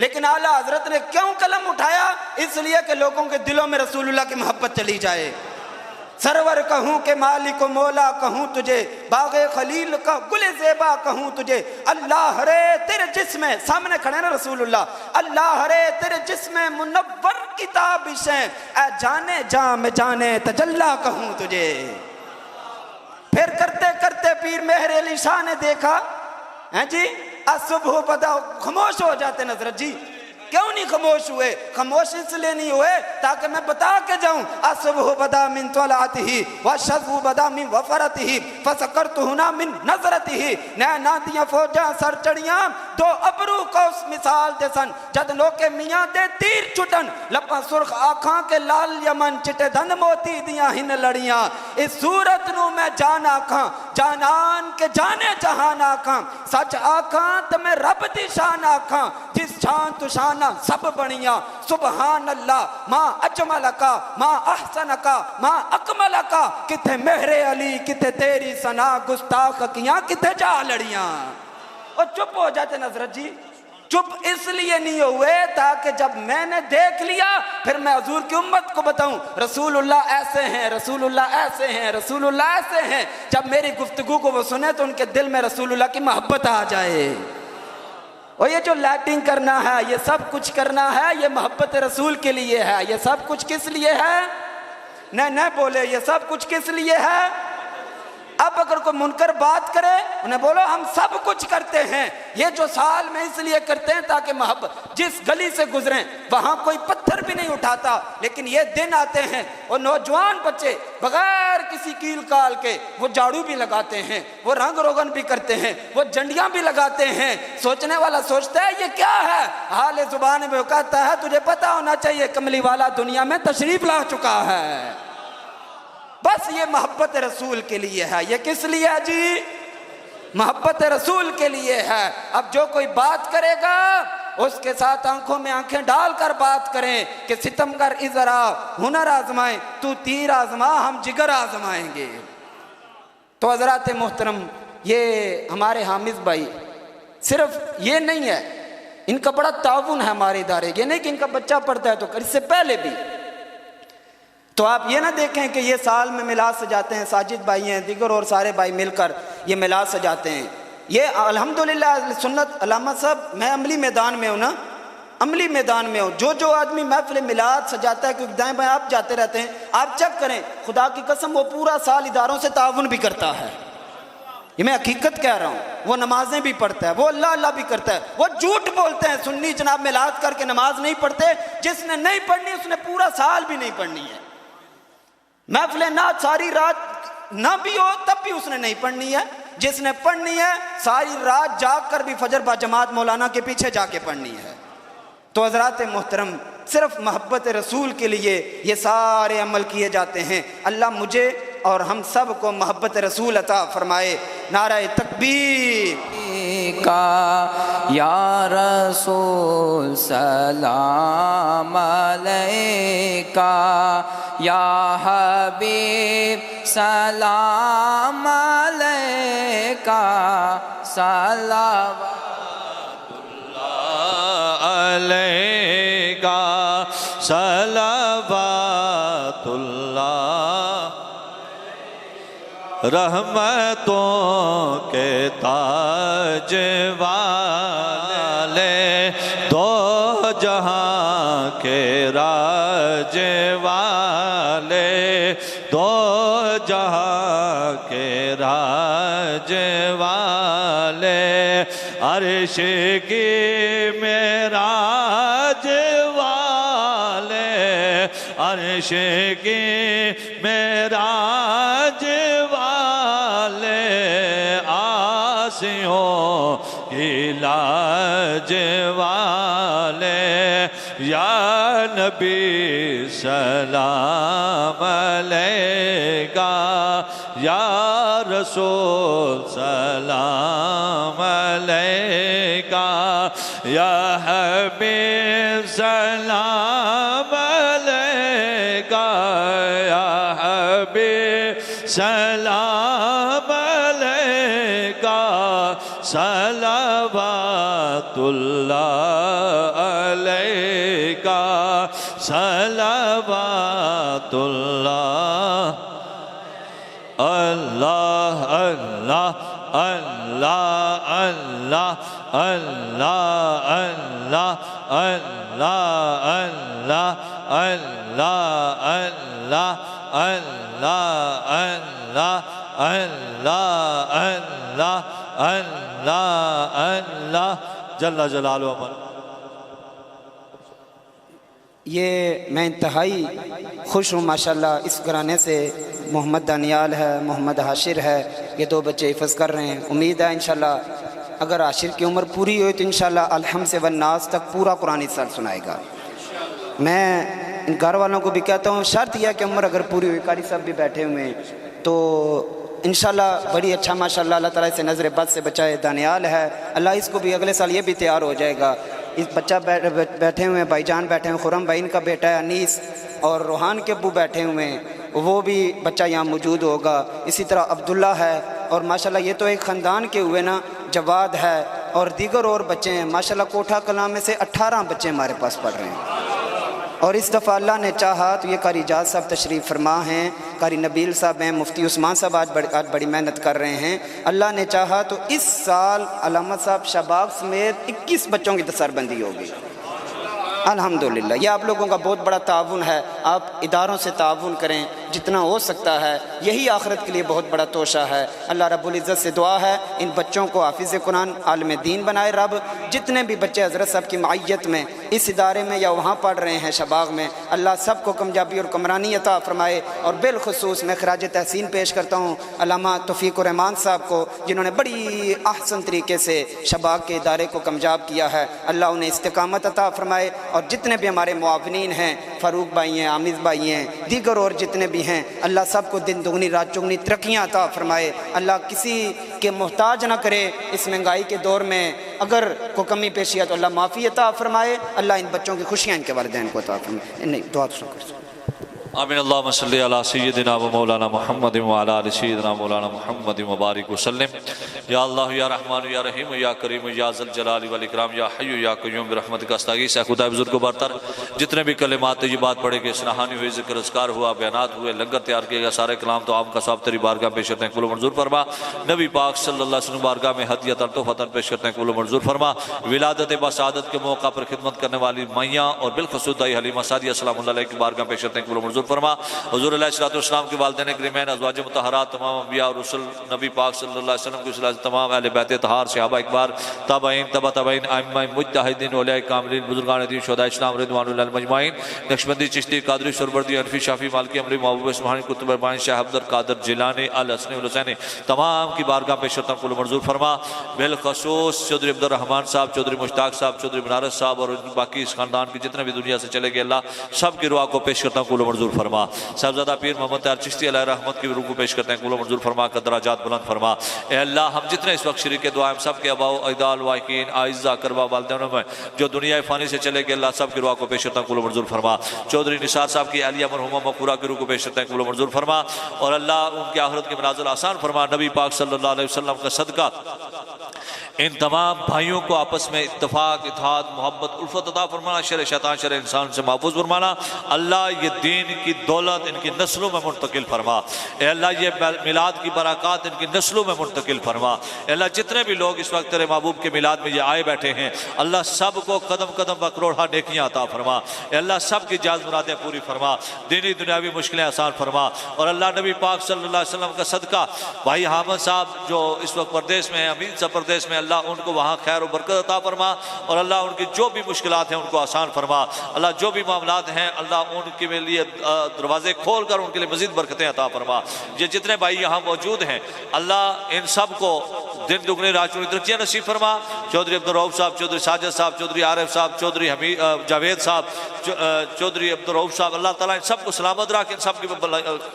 लेकिन आला हजरत ने क्यों कलम उठाया? इसलिए कि लोगों के दिलों में रसूलुल्लाह की मोहब्बत चली जाए। सरवर कहूं के मालिक मौला कहूं तुझे, बागे खलील का गुले ज़ेबा कहूं तुझे, अल्लाह रे तेरे जिस्म, सामने खड़े ना रसूलुल्लाह, अल्लाह रे तेरे जिस्म मुनव्वर किताबिश है, ऐ जाने जाम जाने तजल्ला कहूं तुझे। फिर करते करते पीर मेहर अली शाह ने देखा हैं जी, असुबह बदा, खामोश हो जाते नजरत जी। क्यों नहीं खामोश हुए? खामोश इसलिए नहीं हुए ताकि मैं बता के जाऊं, असुबह बदा मिन तलातिही व शज़्बु बदा मिन वफरतिही फसकरतु ना मिन नजरतिही। नैना दियां फौजां सर चढ़ियां दो अबरू को उस मिसाल दे सन, जद लोके मियां दे तीर छुटन, लपा सुर्ख आंखां के लाल यमन चिटे धन मोती दियां हिन लड़ियां। इस सूरत नू मैं जान आखां, जानान के जाने जहान आखां, सच आखां ते मैं रब दी शान आखां, जिस शान तू शान सब बनिया। सुबहान अल्लाह मां अजमल का, मां अहसन का, मां अकमल का, किथे मेहरे अली किथे तेरी सना, गुस्ताख किया किथे जा लड़ियां। और चुप हो जाते नजरत जी। चुप इसलिए नहीं हुए ताकि जब मैंने देख लिया फिर मैं हुजूर की उम्मत को बताऊं रसूलुल्लाह ऐसे हैं, रसूलुल्लाह ऐसे हैं, रसूलुल्लाह ऐसे हैं। जब मेरी गुफ्तगू को वो सुने तो उनके दिल में रसूलुल्लाह की मोहब्बत आ जाए। और ये जो लैटिंग करना है, ये सब कुछ करना है, ये मोहब्बत रसूल के लिए है। ये सब कुछ किस लिए है? न बोले ये सब कुछ किस लिए है? अब अगर कोई मुनकर बात करे उन्हें बोलो हम सब कुछ करते हैं, ये जो साल में इसलिए करते हैं ताकि मोहब्बत। जिस गली से गुजरें वहाँ कोई पत्थर भी नहीं उठाता। लेकिन ये दिन आते हैं और नौजवान बच्चे बगैर किसी कील काल के वो झाड़ू भी लगाते हैं, वो रंग रोगन भी करते हैं, वो झंडियाँ भी लगाते हैं। सोचने वाला सोचता है ये क्या है, हाल जुबान में कहता है तुझे पता होना चाहिए कमली वाला दुनिया में तशरीफ ला चुका है। बस ये मोहब्बत रसूल के लिए है। ये किस लिए है जी? मोहब्बत रसूल के लिए है। अब जो कोई बात करेगा उसके साथ आंखों में आंखें डालकर बात करें कि सितमगर इजरा हुनर आजमाएं, तू तीर आजमा हम जिगर आजमाएंगे। तो हजरात मोहतरम, ये हमारे हामिद भाई सिर्फ ये नहीं है, इनका बड़ा ताउन है हमारे इदारे। ये नहीं कि इनका बच्चा पढ़ता है तो इससे पहले भी। तो आप ये ना देखें कि ये साल में मिलाद सजाते हैं, साजिद भाई हैं, दिगर और सारे भाई मिलकर ये मिलाद सजाते हैं। ये अल्हम्दुलिल्लाह सुन्नत अलामा साहब, मैं अमली मैदान में हूँ ना, अमली मैदान में हूँ। जो आदमी महफिल मिलाद सजाता है, क्योंकि दाएं बाएं आप जाते रहते हैं, आप चेक करें, खुदा की कसम वो पूरा साल इदारों से ताउन भी करता है। ये मैं हकीकत कह रहा हूँ। वो नमाजें भी पढ़ता है, वो अल्लाह अल्लाह भी करता है। वो झूठ बोलते हैं सुन्नी जनाब मिलाद करके नमाज नहीं पढ़ते। जिसने नहीं पढ़नी उसने पूरा साल भी नहीं पढ़नी है। महफिल नात सारी रात ना भी हो तब भी उसने नहीं पढ़नी है। जिसने पढ़नी है सारी रात जाग कर भी फजर बा जमात मौलाना के पीछे जाके पढ़नी है। तो हजरात मोहतरम, सिर्फ मोहब्बत रसूल के लिए ये सारे अमल किए जाते हैं। अल्लाह मुझे और हम सब को मोहब्बत रसूल अता फरमाए। नारे तकबीर का या रसूल सलाम अलैका, या हबीब सलाम अलैका, सलावतुल्लाह अलैका सलावतुल्लाह रहमतों के ताज वाले, दो जहां के राज वाले, दो जहां के राज वाले, अर्श की मेराज वाले, अर्श की मेराज वाले, आसियों की लाज वाले, या नबी सलाम अलैका, या रसूल सलाम अलैका, या हबीब सलाम अलैका, या हबीब सलाम अलैका, सलावतुल्लाह अलैका, सलावतुल्लाह। अल्लाह अल्लाह अल्लाह अल्लाह अल्लाह अल्लाह अल्लाह अल्लाह अल्लाह अल्लाह अल्लाह अल्लाह अल्लाह अल्लाह अल्लाह अल्लाह जल्ला जलालुहु अमर। ये मैं इंतहाई खुश हूँ माशाल्लाह। इस घराने से मोहम्मद दानियाल है, मोहम्मद हाशिर है, ये दो बच्चे हिफ़्ज़ कर रहे हैं। उम्मीद है इंशाल्लाह अगर हाशिर की उम्र पूरी हुई तो इंशाल्लाह अलहम से वन्नास तक पूरा कुरान इस साल सुनाएगा। मैं इन घर वालों को भी कहता हूँ, शर्त यह कि उम्र अगर पूरी हुई, कारी साहब भी बैठे हुए हैं, तो इंशाल्लाह बड़ी अच्छा माशाल्लाह अल्लाह ताला से नज़र बद से बचाए। दानियाल है, अल्लाह इसको भी अगले साल ये भी तैयार हो जाएगा। इस बच्चा बैठे हुए हैं, भाईजान बैठे हैं, खुरम भाई इनका बेटा है अनीस, और रोहान के अब्बू बैठे हुए हैं, वो भी बच्चा यहाँ मौजूद होगा। इसी तरह अब्दुल्ला है, और माशाल्लाह ये तो एक ख़ानदान के हुए ना, जवाद है और दीगर और बच्चे हैं। माशाल्लाह कोठा कलाम में से 18 बच्चे हमारे पास पढ़ रहे हैं। और इस दफ़ा अल्लाह ने चाहा तो ये कारी इजाज़ साहब तशरीफ़ फरमा हैं, कारी नबील साहब हैं, मुफ्ती उस्मान साहब आज बड़ी मेहनत कर रहे हैं। अल्लाह ने चाहा तो इस साल अलामा साहब शबाब समेत 21 बच्चों की दस्तरबंदी होगी अल्हम्दुलिल्लाह। ये आप लोगों का बहुत बड़ा ताउन है, आप इदारों से ताउन करें। जितना हो सकता है। यही आखिरत के लिए बहुत बड़ा तोशा है। अल्लाह रब्बुल इज़्ज़त से दुआ है इन बच्चों को हाफिज़ कुरान आलिम दीन बनाए रब। जितने भी बच्चे हज़रत साहब की मायत में इस इदारे में या वहाँ पढ़ रहे हैं शबाग में, अल्लाह सबको कामयाबी और कमरानी अता फरमाए। और बिलखुसूस मैं खराज तहसीन पेश करता हूँ अल्लामा तौफीक रहमान साहब को, जिन्होंने बड़ी अहसन तरीके से शबाग के इदारे को कामयाब किया है। अल्लाह उन्हें इस्तिकामत अता फरमाए। और जितने भी हमारे मुआविनीन हैं, फ़ारूक भाई हैं, आमिज़ भाई हैं, दीगर और जितने भी हैं, अल्लाह सबको दिन दुगनी रात चुगनी तरक्कियाँ अता फरमाए। अल्लाह किसी के मोहताज ना करे। इस महंगाई के दौर में अगर कोई कमी पेशी है तो अल्लाह माफ़ी अता फरमाए। अल्लाह इन बच्चों की खुशियाँ इनके वालिदैन को अता फरमाए। नहीं दुआ तो कर आमीन। अल्लाहुम्मा सल्ली अला सय्यिदिना व मौलाना मुहम्मद व अला आलि सय्यिदिना मौलाना मुहम्मद व बारिक वसल्लम। या अल्लाह या रहमान या रहीम या करीम या ज़ल जलाली वल इकराम या हय्यु या क़य्यूम बिरहमतिका अस्तगीस। खुदा बुजुर्ग बरतर जितने भी कलिमात तय्यबात पढ़े गए, सुनहानी हुई, ज़िक्र अस्कार हुआ, बयानात हुए, लंगर तैयार किया गया, सारे कलाम तो आपका सब तेरी बारगाह पेश करते हैं, कबूल मंजूर फरमा। नबी पाक सल्लल्लाहु अलैहि वसल्लम बारगाह में हदियतन तोहफ़तन पेश करते हैं, कबूल मंजूर फरमा। विलादत बसादत के मौका पर खिदमत करने वाली मैयाँ और बिलखुसूस दाई हलीमा सादिया सलामुल्लाह अलैहा की बारगाह पेश करते हैं, कबूल मंजूर फरमा। हुज़ूर अलैहिस्सलाम के वालिदैन गिरमैन अज़वाज मुतहहरात तमाम अंबिया और रसूल नबी पाक सल्लल्लाहु अलैहि वसल्लम के तमाम अहले बैत तहार सहाबा इकबार ताबईन तबा ताबईन आइम्मा मुज्तहिदीन औलिया कामिलीन बुजुर्गान दीन शुहदा इस्लाम रिदवानुल्लाह अलैहिम अजमाइन नक्शबंदी चिश्ती कादरी सुरवर्दी हनफी शाफी मालिकी अमरी महबूब सुब्हानी कुतुब रब्बानी शाह अब्दुल कादिर जिलानी अल हसनी वल हुसैनी तमाम की बारगाह पेश करता हूं, मंजूर फरमा। बिलखसूस चौधरी अब्दुल रहमान साहब, चौधरी मुश्ताक साहब, चौधरी बनारस साहब और बाकी इस खानदान की जितने भी दुनिया से चले गए, अल्लाह सब की रुआ को पेश करता हूँ, मंजूर फरमा। साहबजादा पीर मोहम्मद तैयार चिश्ती अलैहि रहमत की रूह को पेश करते हैं, कबूल मंजूर फरमा कर दराजात बुलंद फरमा। ए अल्लाह हम जितने इस वक्त शरीक दुआ हम सब के अबाओ अजदाल वाकिन आइज़ा करवा वालिदैन में जो दुनिया फ़ानी से चले गए, अल्लाह सब की रुआ को पेश करता हूँ, कबूल मंजूर फरमा। चौधरी निसार साहब की अहलिया मरहुमा मक़फूरा की रूह को पेश करते हैं, कबूल मंजूर फरमा। और अल्लाह उनकी आखिरत की मनाज़िल आसान फरमा। नबी पाक सल्लल्लाहु अलैहि वसल्लम का सदका इन तमाम भाइयों को आपस में इत्तफाक, इत्तेहाद, मोहब्बत, उल्फत अता फरमाना, शर शैतान शर इंसान से महफूज फरमाना। अल्लाह ये दीन की दौलत इनकी नस्लों में मुंतकिल फरमा। ए अल्लाह ये मिलाद की बरक़ात इनकी नस्लों में मुंतकिल फरमा। ए अल्लाह जितने भी लोग इस वक्त तेरे महबूब के मिलाद में ये आए बैठे हैं, अल्लाह सब को कदम कदम पर करोड़ा नेकियां अता फरमा। ए अल्लाह सब की जायज़ मुरादें पूरी फरमा, दीनी दुनियावी मुश्किलें आसान फरमा। और अल्लाह नबी पाक सल्लल्लाहु अलैहि वसल्लम का सदका भाई हामिद साहब जो इस वक्त प्रदेश में हैं, अमीन साहब प्रदेश में, अल्लाह उनको वहाँ खैर और बरकत अता फरमा। और अल्लाह उनकी जो भी मुश्किलात हैं उनको आसान फरमा। अल्लाह जो भी मामलात हैं अल्लाह उनके लिए दरवाजे खोल कर उनके लिए मज़ीद बरकतें अता फरमा। ये जितने भाई यहाँ मौजूद हैं अल्लाह इन सब को दिन दुगनी रात चुगनी तरक्कियाँ नसीब फरमा। चौधरी अब्दुल रऊफ साहब, चौधरी साजिद साहब, चौधरी आरिफ साहब, चौधरी जावेद साहब, चौधरी अब्दुल रऊफ साहब, अल्लाह ताला इन सबको सलामत रख, इन सब की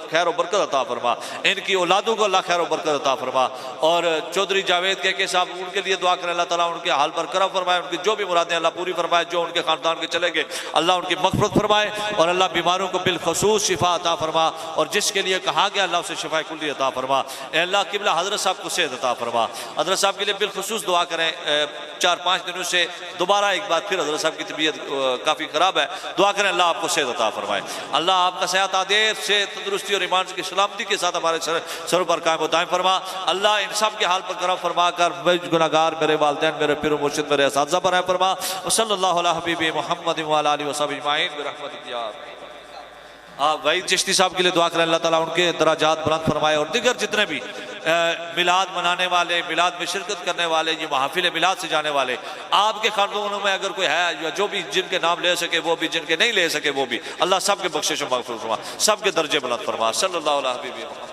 खैर और बरकत अता फरमा। इनकी औलादों को अल्लाह खैर और बरकत अता फरमा। और चौधरी जावेद के साहब उनके लिए दुआ करें, अल्लाह ताला उनके हाल पर करम फरमाए, उनकी जो भी मुरादें अल्लाह पूरी फरमाए। जो उनके खानदान के चले गए अल्लाह उनकी मग़फ़िरत फरमाए। और अल्लाह बीमारों को बिलखसूस शिफा अता फरमा। और जिसके लिए कहा गया अल्लाह उसे शिफा कुल्ली अता फरमा। अल्लाह क़िबला हज़रत साहब को सेहत अता फरमा। हज़रत साहब के लिए बिलखसूस दुआ करें। 4-5 दिनों से दोबारा एक बार फिर हज़रत साहब की तबीयत काफ़ी ख़राब है, दुआ करें अल्लाह आपको सेहत अता फरमाए। अल्लाह आपका सेहत आदेर से तंदुरुस्ती और ईमान की सलामती के साथ हमारे सरों पर कायम दायम फरमा। अल्लाह इन सब के हाल पर करम फरमा कर मैं गुनाहगार मेरे वालिदैन, मेरे पीर मुर्शिद, मेरे असातिज़ा पर है फरमा। सल्लल्लाहु अला हबीबी मुहम्मद व अला आलिहि व सहबिहि अजमाइन बिरहमतिक या वहीद चिश्ती साहब के लिए दुआ करें, अल्लाह ताला उनके दराजात बुलंद फरमाए। और दिगर जितने भी मिलाद मनाने वाले, मिलाद में शिरकत करने वाले, ये महफिल मिलाद से जाने वाले, आपके खानदानों में अगर कोई है या जो भी जिनके नाम ले सके वो भी, जिनके नहीं ले सके वो भी, अल्लाह सब के बख्शिश और मग़फ़िरत फरमा, सब के दर्जे बुलंद फरमा। सल्लल्लाहु अलैहि वसल्लम।